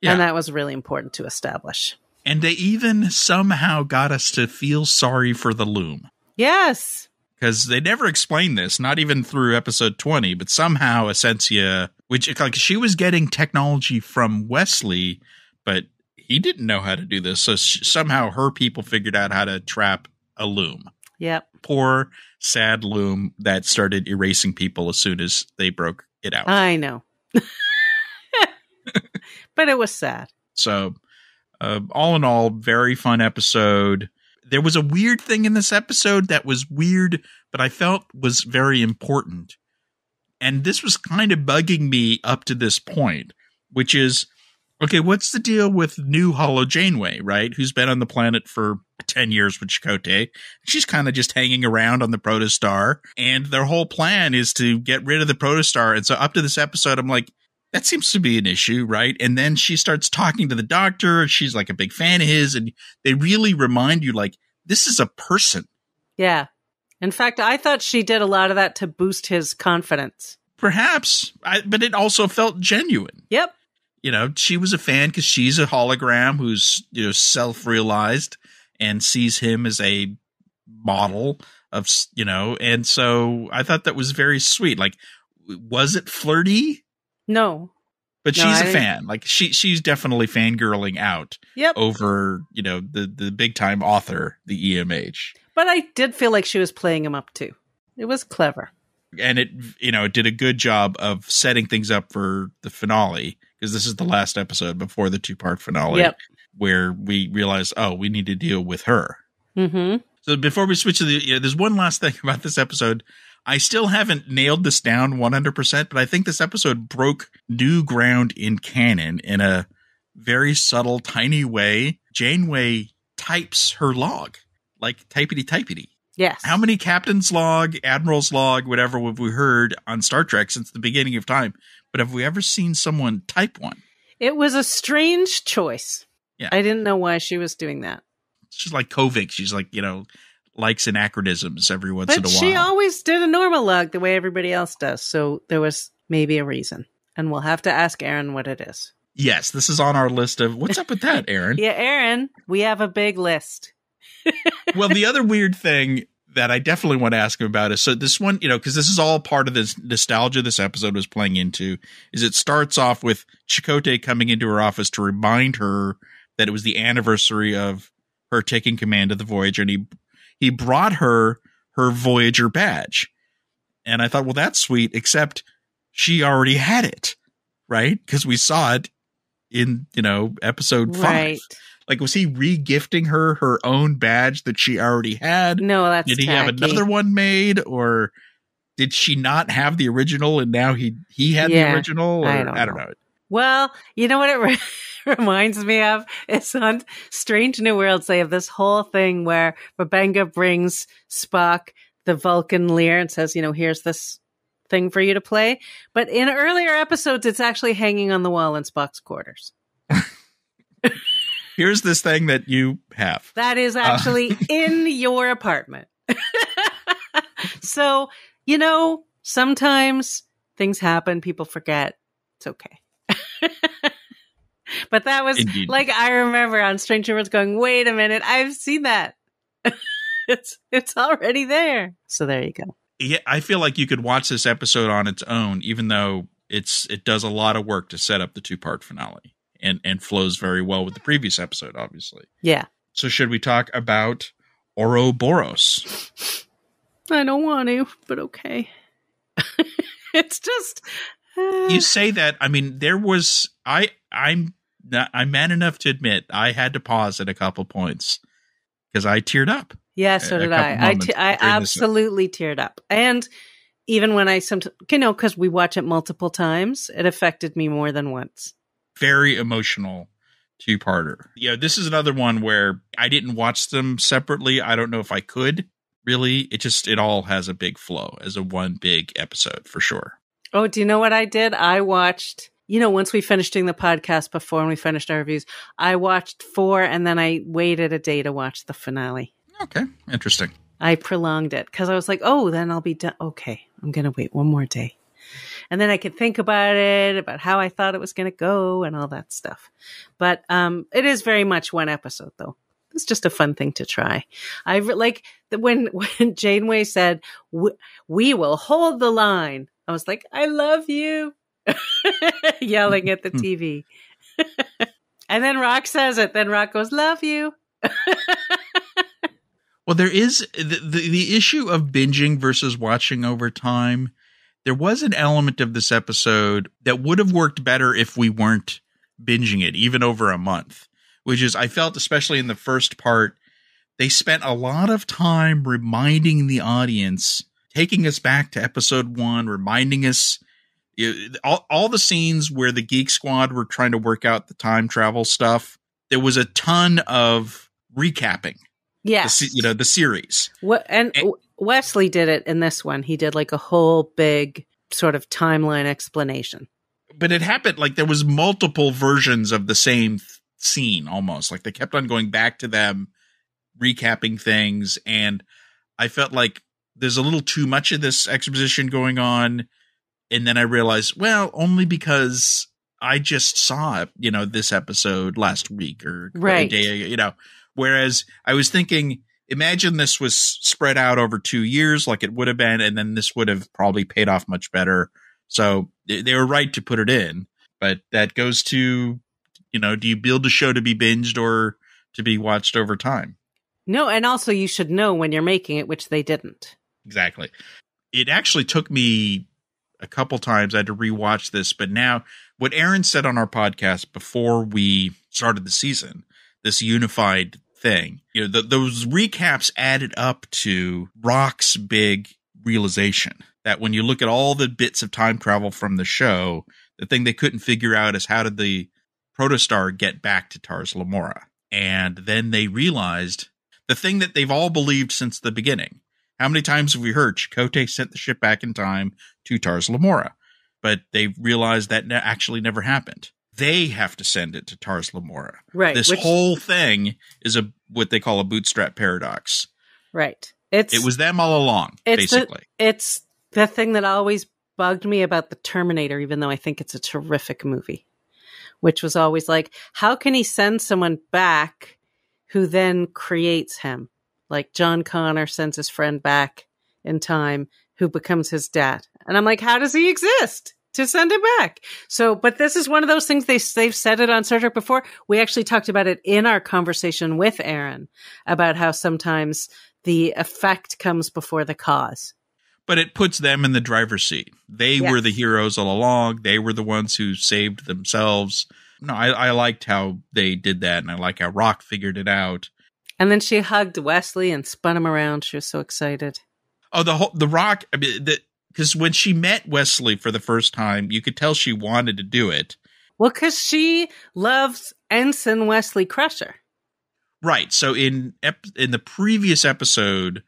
Yeah. And that was really important to establish. And they even somehow got us to feel sorry for the Loom. Yes. Because they never explained this, not even through episode 20, but somehow Essentia, which, like, she was getting technology from Wesley, but he didn't know how to do this. So somehow her people figured out how to trap a Loom. Yep. Poor, sad Loom that started erasing people as soon as they broke it out. I know. But it was sad. So all in all, very fun episode. There was a weird thing in this episode that was weird, but I felt was very important. And this was kind of bugging me up to this point. which is, okay, what's the deal with new Hollow Janeway, right? Who's been on the planet for 10 years with Chakotay. She's kind of just hanging around on the protostar, and their whole plan is to get rid of the protostar. And so up to this episode, I'm like, that seems to be an issue, right? And then she starts talking to the doctor. She's like a big fan of his, and they really remind you, like, this is a person. Yeah. In fact, I thought she did a lot of that to boost his confidence. Perhaps, but it also felt genuine. Yep. You know, she was a fan because she's a hologram who's, you know, self-realized and sees him as a model of, you know, and so I thought that was very sweet. Like, was it flirty? No. But she's a fan. Like, she's definitely fangirling out over, you know, the big time author, the EMH. But I did feel like she was playing him up too. It was clever. And it, you know, it did a good job of setting things up for the finale, because this is the last episode before the 2-part finale, where we realize, oh, we need to deal with her. Mm-hmm. So before we switch to there's one last thing about this episode. I still haven't nailed this down 100%, but I think this episode broke new ground in canon in a very subtle, tiny way. Janeway types her log, like typity-typity. Yes. How many captain's log, admiral's log, whatever have we heard on Star Trek since the beginning of time? But have we ever seen someone type one? It was a strange choice. Yeah. I didn't know why she was doing that. She's like Kovic. She's like, you know, likes anachronisms every once in a while. But she always did a normal log the way everybody else does. So there was maybe a reason. And we'll have to ask Aaron what it is. Yes, this is on our list of, what's up with that, Aaron? Yeah, Aaron, we have a big list. Well, the other weird thing that I definitely want to ask him about is, so this one, you know, because this is all part of this nostalgia this episode was playing into, is it starts off with Chakotay coming into her office to remind her that it was the anniversary of her taking command of the Voyager, and he brought her Voyager badge. And I thought, well, that's sweet, except she already had it, right? Because we saw it in, you know, episode 5. Right. Like, was he re-gifting her own badge that she already had? No, that's Did he tacky. have another one made, or did she not have the original and now he had the original? Or, I don't know. Well, you know what it reminds me of? It's on Strange New Worlds. They have this whole thing where M'Benga brings Spock the Vulcan lyre and says, you know, here's this thing for you to play. But in earlier episodes, it's actually hanging on the wall in Spock's quarters. Here's this thing that you have. That is actually in your apartment. So, you know, sometimes things happen. People forget. It's okay. But that was Indeed. Like, I remember on Stranger Worlds going, wait a minute, I've seen that. It's already there. So there you go. Yeah, I feel like you could watch this episode on its own, even though it does a lot of work to set up the 2-part finale. And flows very well with the previous episode, obviously. Yeah. So should we talk about Ouroboros? I don't want to, but okay. It's just... You say that, I mean, there was... I'm man enough to admit I had to pause at a couple points because I teared up. Yeah, so did I. I absolutely teared up. And even when I sometimes... You know, because we watch it multiple times, it affected me more than once. Very emotional 2-parter. Yeah, this is another one where I didn't watch them separately. I don't know if I could, really. It all has a big flow as a one big episode, for sure. Oh, do you know what I did? I watched, you know, once we finished doing the podcast before and we finished our reviews, I watched 4 and then I waited a day to watch the finale. Okay, interesting. I prolonged it because I was like, oh, then I'll be done. Okay, I'm going to wait one more day. And then I could think about it, about how I thought it was going to go and all that stuff. But it is very much one episode, though. It's just a fun thing to try. I like when Janeway said, we will hold the line. I was like, I love you. Yelling at the TV. And then Rock says it. Then Rock goes, love you. Well, there is the issue of binging versus watching over time. There was an element of this episode that would have worked better if we weren't binging it, even over a month, which is, I felt, especially in the first part, they spent a lot of time reminding the audience, taking us back to episode 1, reminding us, All the scenes where the Geek Squad were trying to work out the time travel stuff, there was a ton of recapping. Yes. The series. And Wesley did it in this one. He did like a whole big sort of timeline explanation. But it happened like there was multiple versions of the same scene almost. Like they kept on going back to them, recapping things. And I felt like there's a little too much of this exposition going on. And then I realized, well, only because I just saw, this episode last week or a day, whereas I was thinking, imagine this was spread out over 2 years like it would have been, and then this would have probably paid off much better. So they were right to put it in, but that goes to, do you build a show to be binged or to be watched over time? No, and also you should know when you're making it, which they didn't. Exactly. It actually took me a couple times. I had to rewatch this, but now what Aaron said on our podcast before we started the season, this unified thing, those recaps added up to Rock's big realization that when you look at all the bits of time travel from the show, the thing they couldn't figure out is how did the protostar get back to Tars Lamora? And then they realized the thing that they've all believed since the beginning. How many times have we heard Chakotay sent the ship back in time to Tars Lamora? But they realized that actually never happened. They have to send it to Tars Lamora. Right. This whole thing is what they call a bootstrap paradox. Right. It was them all along, basically. It's the thing that always bugged me about the Terminator, even though I think it's a terrific movie, which was always like, how can he send someone back who then creates him? Like John Connor sends his friend back in time who becomes his dad. And I'm like, how does he exist to send him back? So, but this is one of those things they've said it on Star Trek before. We actually talked about it in our conversation with Aaron about how sometimes the effect comes before the cause. But it puts them in the driver's seat. They were the heroes all along. They were the ones who saved themselves. No, I liked how they did that, and I like how Rock figured it out. And then she hugged Wesley and spun him around. She was so excited. Oh, the Rock, because when she met Wesley for the first time, you could tell she wanted to do it. Well, because she loves Ensign Wesley Crusher. Right. So in the previous episode,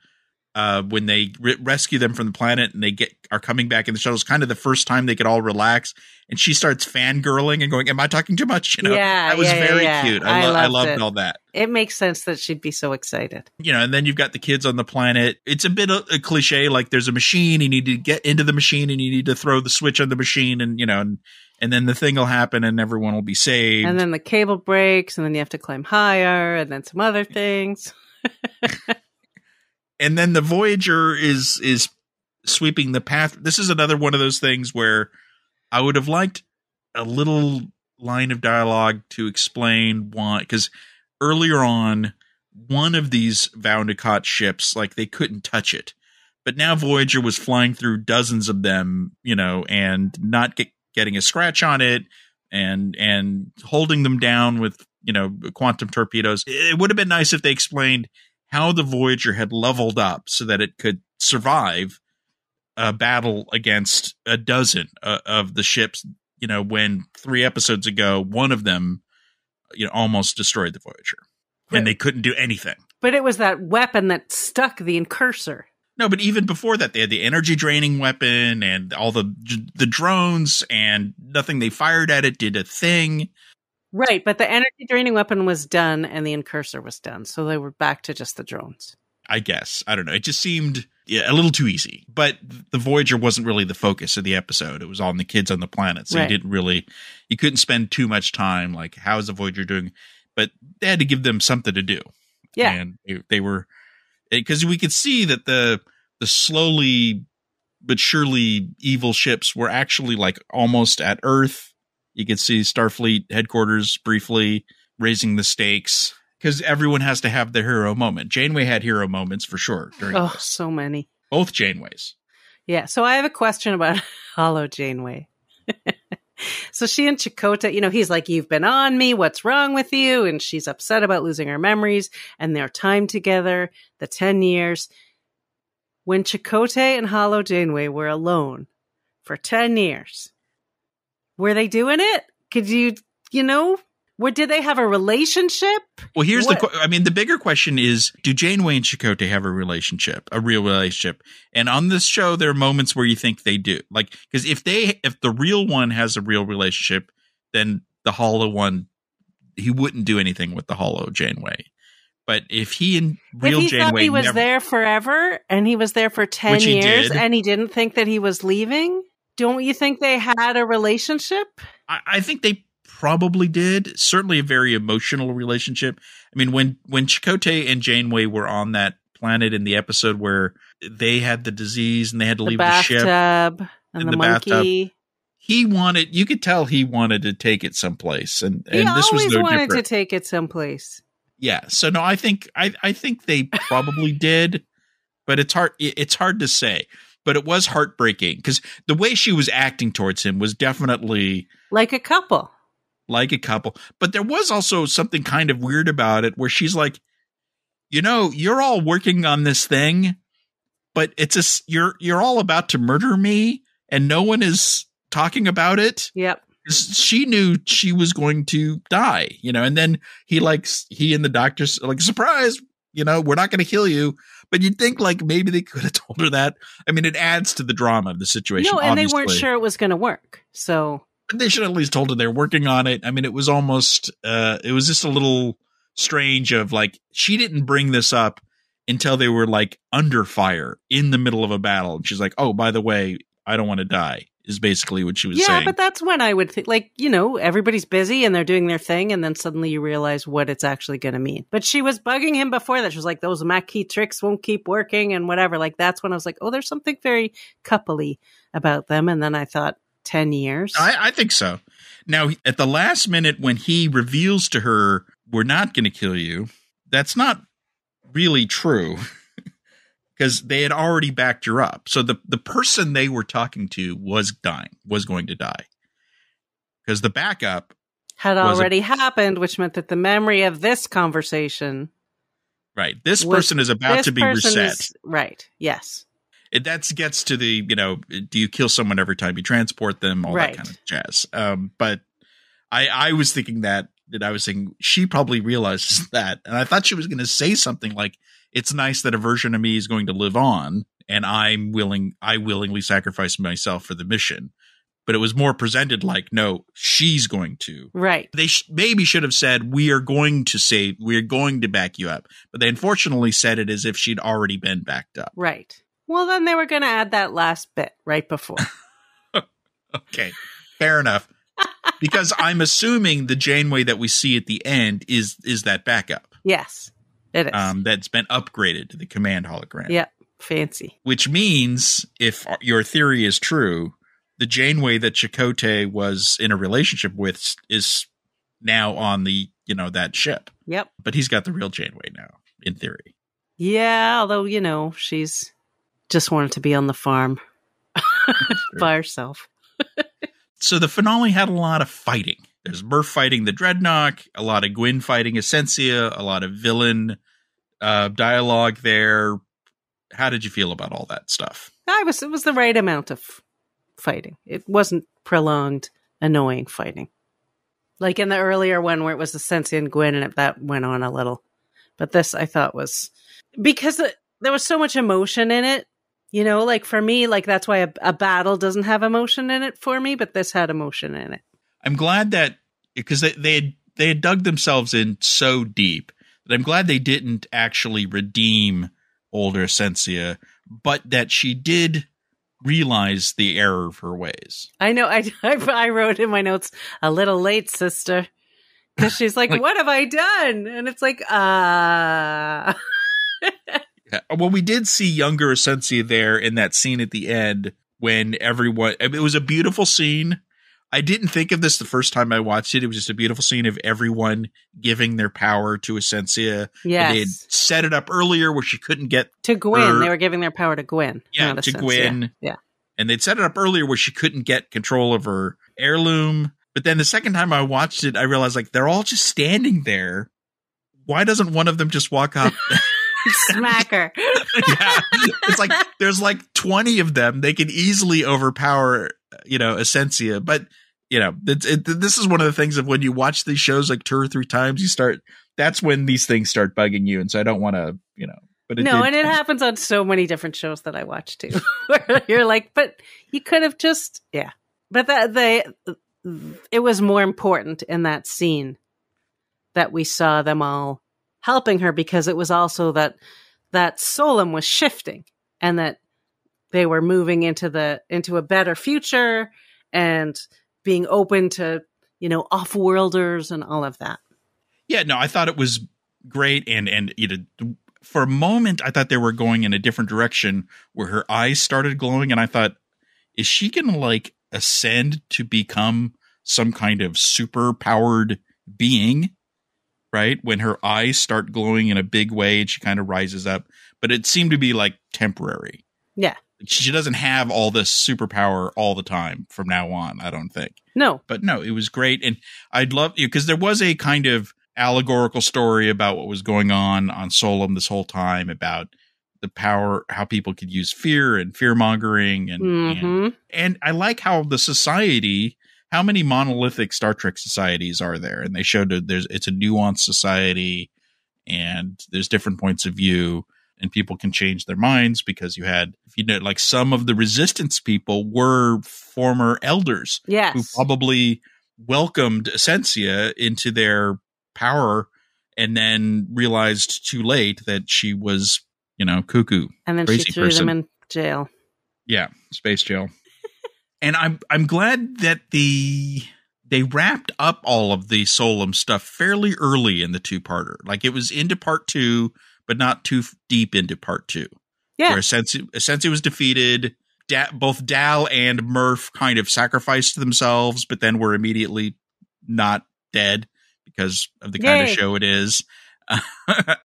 when they rescue them from the planet and they are coming back in the shuttle, it's kind of the first time they could all relax. And she starts fangirling and going, "Am I talking too much?" That was very cute. I loved all that. It makes sense that she'd be so excited. And then you've got the kids on the planet. It's a bit of a cliche, like there's a machine, you need to get into the machine and you need to throw the switch on the machine and then the thing will happen and everyone will be saved. And then the cable breaks and then you have to climb higher and then some other things. And then the Voyager is sweeping the path. This is another one of those things where I would have liked a little line of dialogue to explain why, because earlier on, one of these Vaundicott ships, like they couldn't touch it. But now Voyager was flying through dozens of them, and not getting a scratch on it and holding them down with, quantum torpedoes. It would have been nice if they explained how the Voyager had leveled up so that it could survive a battle against a dozen of the ships, when 3 episodes ago, one of them, almost destroyed the Voyager and they couldn't do anything. But it was that weapon that stuck the incursor. No, but even before that, they had the energy draining weapon and all the drones, and nothing they fired at it did a thing. Right, but the energy draining weapon was done and the incursor was done. So they were back to just the drones. I guess. I don't know. It just seemed a little too easy. But the Voyager wasn't really the focus of the episode. It was on the kids on the planet. So right. You couldn't spend too much time like, how's the Voyager doing? But they had to give them something to do. Yeah. And they were, because we could see that the slowly but surely evil ships were actually like almost at Earth. You could see Starfleet headquarters briefly raising the stakes because everyone has to have their hero moment. Janeway had hero moments for sure. So many. Both Janeways. Yeah. So I have a question about Hollow Janeway. So she and Chakotay, he's like, "You've been on me. What's wrong with you?" And she's upset about losing her memories and their time together, the 10 years. When Chakotay and Hollow Janeway were alone for 10 years, Were they doing it? Could you know, did they have a relationship? Well, here's the bigger question is, do Janeway and Chakotay have a real relationship? And on this show, there are moments where you think they do. Like, because if the real one has a real relationship, then the hollow one, he wouldn't do anything with the hollow Janeway. But if he and real Janeway thought he was there forever and he was there for 10 years and he didn't think that he was leaving, don't you think they had a relationship? I think they probably did. Certainly a very emotional relationship. I mean, when Chakotay and Janeway were on that planet in the episode where they had the disease and they had to leave the ship. And the monkey. Bathtub, you could tell he wanted to take it someplace. And this was no wanted different. To take it someplace. Yeah. So no, I think they probably did, but it's hard to say. But it was heartbreaking because the way she was acting towards him was definitely like a couple. But there was also something kind of weird about it where she's like, you're all working on this thing, but you're all about to murder me and no one is talking about it. Yep. She knew she was going to die, and then he and the doctors like, surprise, we're not going to kill you. But you'd think like maybe they could have told her that. I mean, it adds to the drama of the situation. No, and obviously. They weren't sure it was going to work. So they should have at least told her they're working on it. I mean, it was almost, it was just a little strange of like, she didn't bring this up until they were like under fire in the middle of a battle. And she's like, oh, by the way, I don't want to die. Is basically what she was saying. Yeah, but that's when I would think, like, everybody's busy and they're doing their thing, and then suddenly you realize what it's actually going to mean. But she was bugging him before that. She was like, those Maquis tricks won't keep working and whatever. Like, that's when I was like, oh, there's something very coupley about them. And then I thought, 10 years? I think so. Now, at the last minute when he reveals to her, we're not going to kill you, that's not really true. Because they had already backed her up. So the person they were talking to was going to die. Because the backup had already happened, which meant that the memory of this conversation. Right. This person is about to be reset. Right. Yes. That gets to the, do you kill someone every time you transport them? All that kind of jazz. But I was thinking that I was saying she probably realizes that. And I thought she was going to say something like, it's nice that a version of me is going to live on and I willingly sacrifice myself for the mission. But it was more presented like, no, she's going to. Right. They maybe should have said, we are going to back you up. But they unfortunately said it as if she'd already been backed up. Right. Well, then they were going to add that last bit right before. Okay. Fair enough. Because I'm assuming the Janeway that we see at the end is that backup. Yes. It is. That's been upgraded to the command hologram. Yeah, fancy. Which means, if your theory is true, the Janeway that Chakotay was in a relationship with is now on the, that ship. Yep. But he's got the real Janeway now, in theory. Yeah, although, she's just wanted to be on the farm by herself. So the finale had a lot of fighting. There's Murph fighting the Dreadnought, a lot of Gwyn fighting Essentia, a lot of villain dialogue there. How did you feel about all that stuff? It was the right amount of fighting. It wasn't prolonged, annoying fighting. Like in the earlier one where it was Essentia and Gwyn and that went on a little. But this I thought was, because there was so much emotion in it, like for me, like that's why a battle doesn't have emotion in it for me, but this had emotion in it. I'm glad that, because they had dug themselves in so deep that I'm glad they didn't actually redeem older Essentia, but that she did realize the error of her ways. I know. I wrote in my notes, a little late, sister. Because she's like, what have I done? And it's like, Yeah. Well, we did see younger Essentia there in that scene at the end when everyone, it was a beautiful scene. I didn't think of this the first time I watched it. It was just a beautiful scene of everyone giving their power to Essentia. Yes. They had set it up earlier where she couldn't get to Gwyn. They were giving their power to Gwyn. Yeah, to Gwyn. Yeah. And they'd set it up earlier where she couldn't get control of her heirloom. But then the second time I watched it, I realized like they're all just standing there. Why doesn't one of them just walk up? Smack her. Yeah. It's like there's like 20 of them. They can easily overpower, Essentia. But this is one of the things of when you watch these shows like 2 or 3 times, that's when these things start bugging you. And so I don't want to, but and it happens on so many different shows that I watch too, where you're like, but you could have just, but it was more important in that scene that we saw them all helping her, because it was also that Solem was shifting and that they were moving into a better future and being open to, off-worlders and all of that. Yeah, no, I thought it was great. And for a moment, I thought they were going in a different direction where her eyes started glowing. And I thought, is she going to ascend to become some kind of super powered being? Right? When her eyes start glowing in a big way and she kind of rises up. But it seemed to be temporary. Yeah. She doesn't have all this superpower all the time from now on, I don't think. No. But no, it was great. And I'd love you, because there was a kind of allegorical story about what was going on Solem this whole time, about the power, how people could use fear and fear mongering. And I like how the society, how many monolithic Star Trek societies are there? And they showed it's a nuanced society and there's different points of view. And people can change their minds, because you had, some of the resistance people were former elders, yes, who probably welcomed Essentia into their power and then realized too late that she was, cuckoo. And then she threw them in jail. Yeah, space jail. And I'm glad that they wrapped up all of the Solem stuff fairly early in the 2-parter. It was into part 2. But not too deep into part 2. Yeah. Where Essentia was defeated. Both Dal and Murph kind of sacrificed themselves, but then were immediately not dead because of the kind of show it is.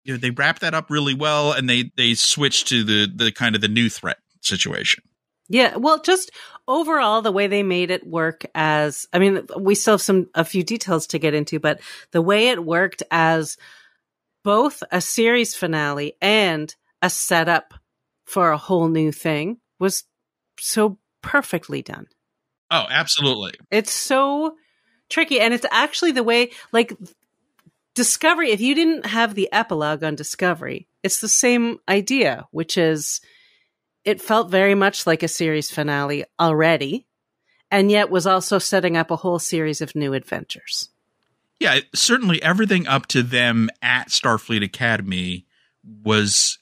They wrapped that up really well, and they switched to the kind of the new threat situation. Yeah, well, just overall, the way they made it work we still have a few details to get into, but the way it worked as both a series finale and a setup for a whole new thing was so perfectly done. Oh, absolutely. It's so tricky. And it's actually the way, Discovery, if you didn't have the epilogue on Discovery, it's the same idea, which is it felt very much like a series finale already, and yet was also setting up a whole series of new adventures. Yeah, certainly everything up to them at Starfleet Academy was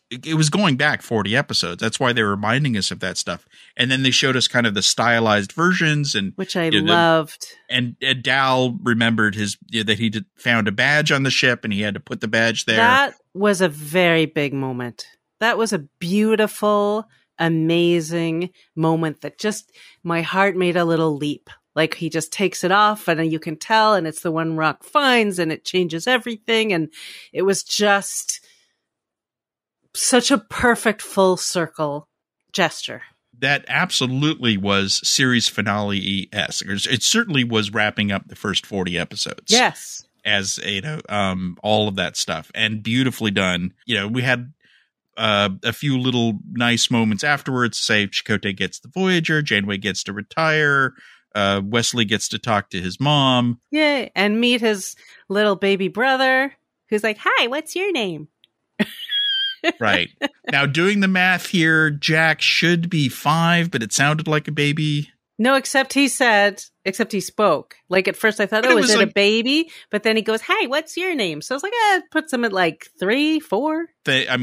going back 40 episodes. That's why they were reminding us of that stuff. And then they showed us kind of the stylized versions, and which I loved. And Dal remembered that he found a badge on the ship and he had to put the badge there. That was a very big moment. That was a beautiful, amazing moment that just my heart made a little leap. He just takes it off and you can tell, and it's the one Rock finds, and it changes everything. And it was just such a perfect full circle gesture. That absolutely was series finale-esque. It certainly was wrapping up the first 40 episodes. Yes. As, all of that stuff, and beautifully done. We had a few little nice moments afterwards. Say Chakotay gets the Voyager, Janeway gets to retire, Wesley gets to talk to his mom. Yay. And meet his little baby brother, who's like, "Hi, what's your name?" Right. Now, doing the math here, Jack should be 5, but it sounded like a baby. No, except he spoke. At first I thought, is it a baby? But then he goes, "Hi, what's your name?" So I was like, it puts him at 3, 4.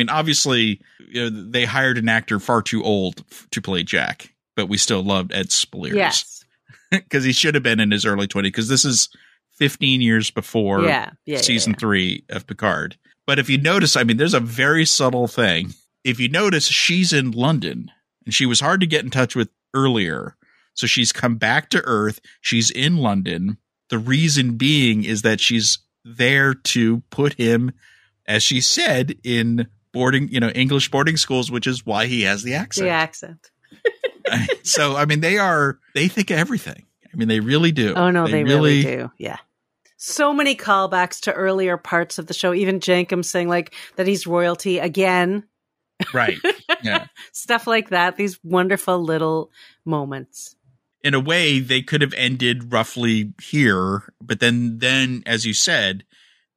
Obviously, they hired an actor far too old to play Jack, but we still loved Ed Speleers. Yes. Because he should have been in his early 20s, because this is 15 years before season 3 of Picard. But if you notice, there's a very subtle thing. If you notice, she's in London, and she was hard to get in touch with earlier. So she's come back to Earth. She's in London. The reason being is that she's there to put him, as she said, in English boarding schools, which is why he has the accent. The accent. So, they think of everything. They really do. Oh, no, they really do. Yeah. So many callbacks to earlier parts of the show. Even Jankum saying that he's royalty again. Right. Yeah. Stuff like that. These wonderful little moments. in a way, they could have ended roughly here, but then, as you said,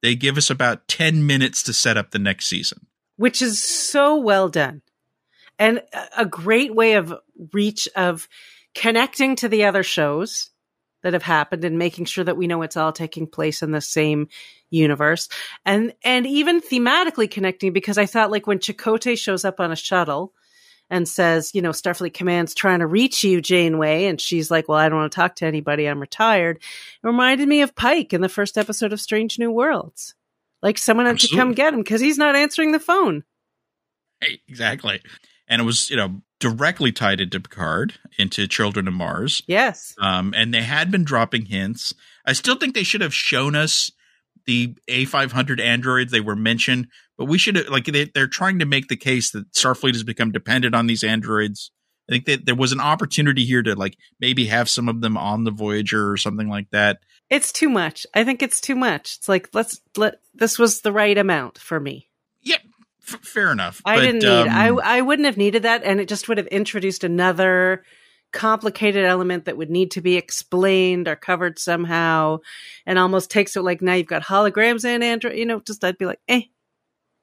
they give us about 10 minutes to set up the next season. Which is so well done. And a great way of connecting to the other shows that have happened and making sure that we know it's all taking place in the same universe. And even thematically connecting, because I thought like when Chakotay shows up on a shuttle and says, you know, Starfleet Command's trying to reach you, Janeway. And she's like, well, I don't want to talk to anybody. I'm retired. It reminded me of Pike in the first episode of Strange New Worlds. Like someone had to come get him because he's not answering the phone. Hey, exactly. And it was, directly tied into Picard, into Children of Mars. Yes. And they had been dropping hints. I still think they should have shown us the A500 androids. They were mentioned, but we should have, they're trying to make the case that Starfleet has become dependent on these androids. I think that there was an opportunity here to maybe have some of them on the Voyager or something like that. It's too much. I think it's too much. It's like, this was the right amount for me. Yeah. Fair enough. I wouldn't have needed that. And it just would have introduced another complicated element that would need to be explained or covered somehow, and almost takes it like now you've got holograms and Android, I'd be like,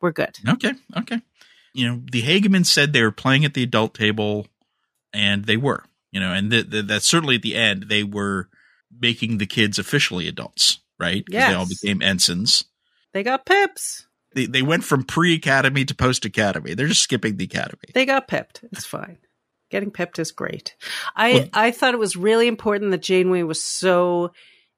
we're good. Okay. The Hagemans said they were playing at the adult table, and they were, and that certainly at the end, they were making the kids officially adults, right? Because they all became ensigns. They got pips. They went from pre-academy to post-academy. They're just skipping the academy. They got pipped. It's fine. Getting pipped is great. I thought it was really important that Janeway was so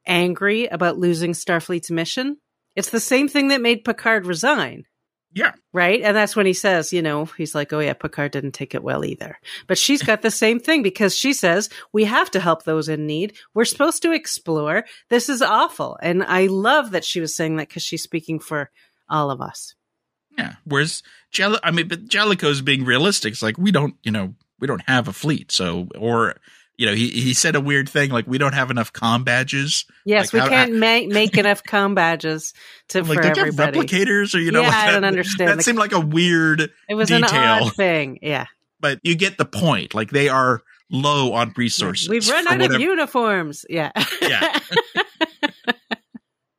angry about losing Starfleet's mission. It's the same thing that made Picard resign. Yeah. Right? And that's when he says, he's like, oh yeah, Picard didn't take it well either. But she's got the same thing because she says, we have to help those in need. We're supposed to explore. This is awful. And I love that she was saying that because she's speaking for all of us. Yeah. Whereas but Jellicoe's being realistic. It's like, we don't have a fleet. So, or, he said a weird thing, like, we don't have enough comm badges. Yes, we can't make enough comm badges for everybody. Don't you have replicators or, I don't understand. That seemed like a weird It was detail. An odd thing. Yeah. But you get the point. Like, they are low on resources. We've run out of uniforms. Yeah. Yeah.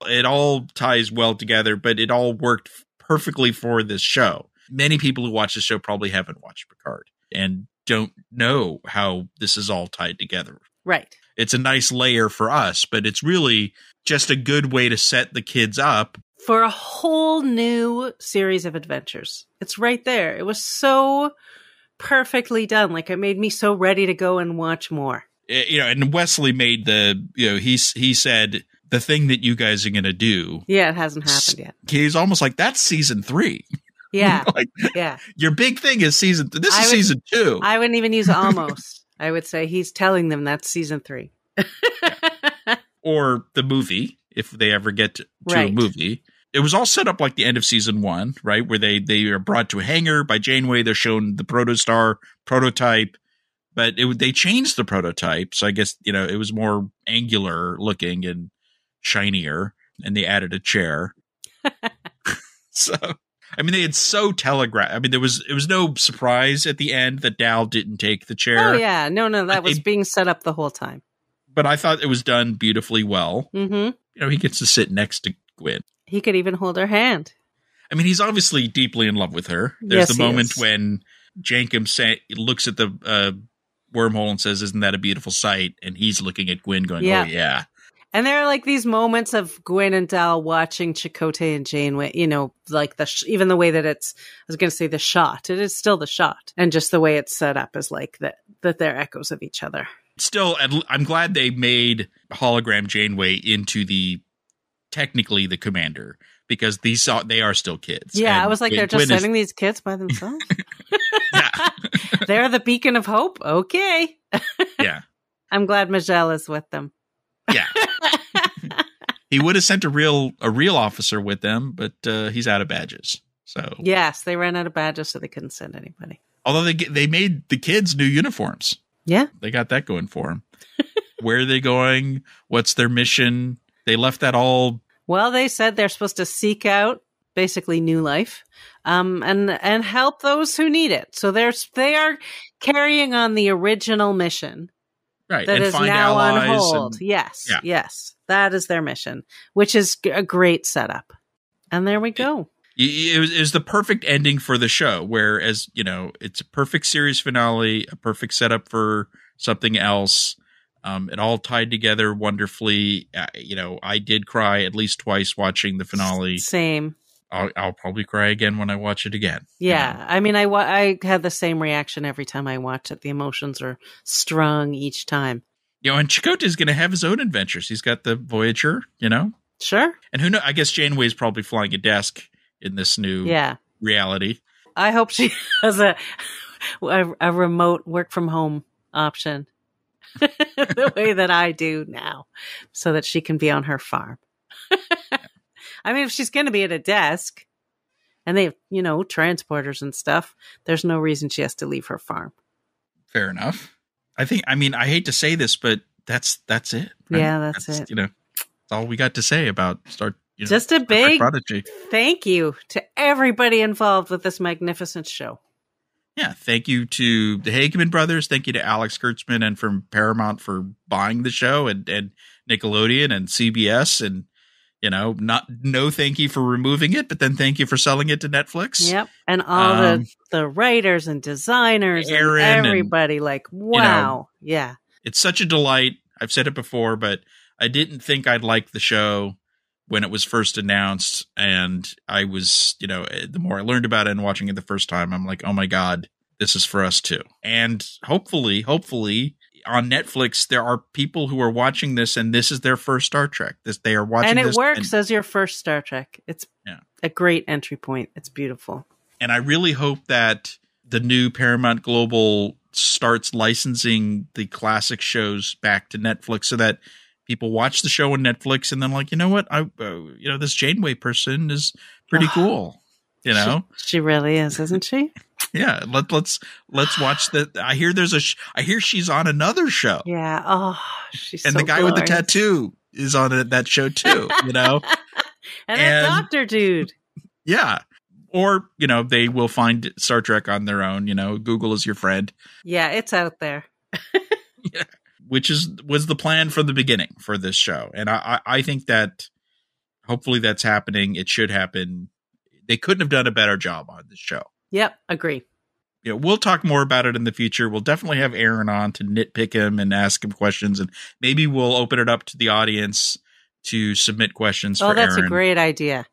It all ties well together, but it all worked perfectly for this show. Many people who watch the show probably haven't watched Picard and don't know how this is all tied together. Right. It's a nice layer for us, but it's really just a good way to set the kids up for a whole new series of adventures. It's right there. It was so perfectly done. Like, it made me so ready to go and watch more. And Wesley made he said, the thing that you guys are going to do. Yeah, it hasn't happened yet. He's almost like, that's season 3. Yeah. Yeah. Your big thing is season 2. I wouldn't even use almost. I would say he's telling them that's season 3. Or the movie, if they ever get to a movie. It was all set up like the end of season 1, right? Where they are brought to a hangar by Janeway. They're shown the Protostar prototype. But they changed the prototype. So I guess, it was more angular looking and shinier, and they added a chair. So, they had so telegraphed. It was no surprise at the end that Dal didn't take the chair. Oh yeah, no, that was being set up the whole time. But I thought it was done beautifully well. Mm-hmm. He gets to sit next to Gwyn. He could even hold her hand. He's obviously deeply in love with her. There's the moment when Jankum looks at the wormhole and says, "Isn't that a beautiful sight?" And he's looking at Gwyn, going, "Oh yeah." And there are like these moments of Gwyn and Dal watching Chakotay and Janeway, like even the way that I was going to say the shot, it is still the shot. And just the way it's set up is like that they're echoes of each other. Still, I'm glad they made hologram Janeway into technically the commander, because they are still kids. Yeah, and I was like, they're just sending these kids by themselves. Yeah. They're the beacon of hope. Okay. Yeah. I'm glad Majel is with them. Yeah. He would have sent a real officer with them, but he's out of badges. So yes, they ran out of badges, so they couldn't send anybody. Although they made the kids new uniforms. Yeah, they got that going for them. Where are they going? What's their mission? They left that all. Well, they said they're supposed to seek out basically new life, and help those who need it. So they are carrying on the original mission Right. that and is find now on allies hold. and- Yes. Yeah. Yes. That is their mission, which is a great setup. And there we go. It was the perfect ending for the show, whereas, it's a perfect series finale, a perfect setup for something else. It all tied together wonderfully. I did cry at least twice watching the finale. Same. I'll probably cry again when I watch it again. Yeah. I mean, I had the same reaction every time I watch it. The emotions are strong each time. And Chakotay's going to have his own adventures. He's got the Voyager, Sure. And who knows? I guess Janeway's probably flying a desk in this new reality. I hope she has a remote work from home option the way that I do now, so that she can be on her farm. I mean, if she's going to be at a desk and they have, transporters and stuff, there's no reason she has to leave her farm. Fair enough. I hate to say this, but that's it. Right? Yeah, that's it. That's all we got to say about just a big Prodigy. Thank you to everybody involved with this magnificent show. Yeah, thank you to the Hageman brothers. Thank you to Alex Kurtzman and from Paramount for buying the show, and Nickelodeon and CBS, and no thank you for removing it, but then thank you for selling it to Netflix. Yep, and all the writers and designers Aaron and everybody, wow, yeah, it's such a delight. I've said it before, but I didn't think I'd like the show when it was first announced, and I was, the more I learned about it and watching it the first time, I'm like, oh my God, this is for us too. And hopefully on Netflix, there are people who are watching this and this is their first Star Trek. They are watching this. And it works as your first Star Trek. It's a great entry point. It's beautiful. And I really hope that the new Paramount Global starts licensing the classic shows back to Netflix so that people watch the show on Netflix and then like, you know what? This Janeway person is pretty cool. She really is, isn't she? Yeah. Let's watch that. I hear she's on another show. Yeah. Oh, she's and so the guy glorious. with the tattoo is on that show too, and that doctor dude. Yeah. Or, they will find Star Trek on their own, Google is your friend. Yeah, it's out there. Yeah. Which was the plan from the beginning for this show. And I think that hopefully that's happening. It should happen. They couldn't have done a better job on this show. Yep, agree. We'll talk more about it in the future. We'll definitely have Aaron on to nitpick him and ask him questions. And maybe we'll open it up to the audience to submit questions for Aaron. Oh, that's a great idea.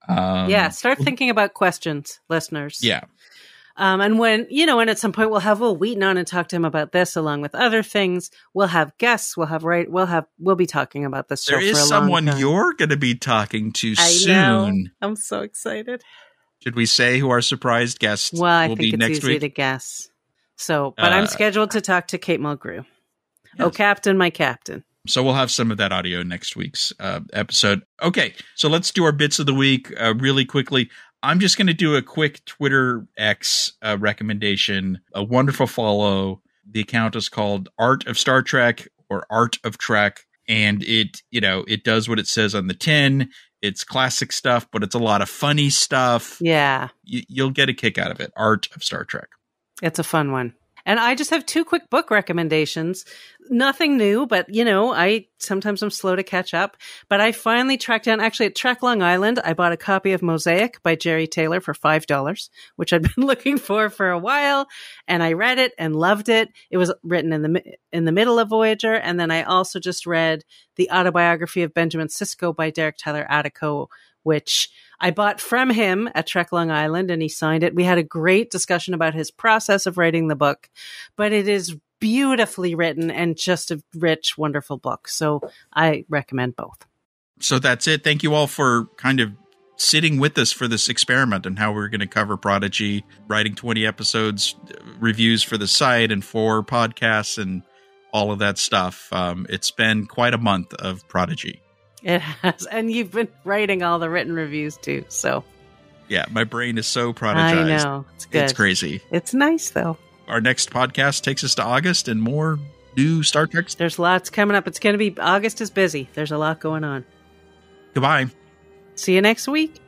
Start thinking about questions, listeners. Yeah. And when at some point we'll have Will Wheaton on and talk to him about this along with other things. We'll have guests. We'll be talking about this show there is for a someone long time. You're going to be talking to soon. Know. I'm so excited. Should we say who our surprised guest will be next week? Well, I think it's easy week? To guess. So, but I'm scheduled to talk to Kate Mulgrew. Yes. Oh, Captain, my Captain. So we'll have some of that audio next week's episode. Okay, so let's do our bits of the week really quickly. I'm just going to do a quick Twitter X recommendation, a wonderful follow. The account is called Art of Star Trek or Art of Trek. And it does what it says on the tin. It's classic stuff, but it's a lot of funny stuff. Yeah. You'll get a kick out of it. Art of Star Trek. It's a fun one. And I just have 2 quick book recommendations. Nothing new, but sometimes I'm slow to catch up. But I finally tracked down, actually at Trek Long Island, I bought a copy of Mosaic by Jerry Taylor for $5, which I'd been looking for a while. And I read it and loved it. It was written in the middle of Voyager. And then I also just read the autobiography of Benjamin Sisko by Derek Tyler Attico, which I bought from him at Trek Long Island, and he signed it. We had a great discussion about his process of writing the book, but it is beautifully written and just a rich, wonderful book. So I recommend both. So that's it. Thank you all for kind of sitting with us for this experiment and how we're going to cover Prodigy, writing 20 episodes, reviews for the site and 4 podcasts and all of that stuff. It's been quite a month of Prodigy. It has. And you've been writing all the written reviews too. So yeah, my brain is so prodigized. I know. It's good. It's crazy. It's nice though. Our next podcast takes us to August and more new Star Trek. There's lots coming up. It's going to be, August is busy. There's a lot going on. Goodbye. See you next week.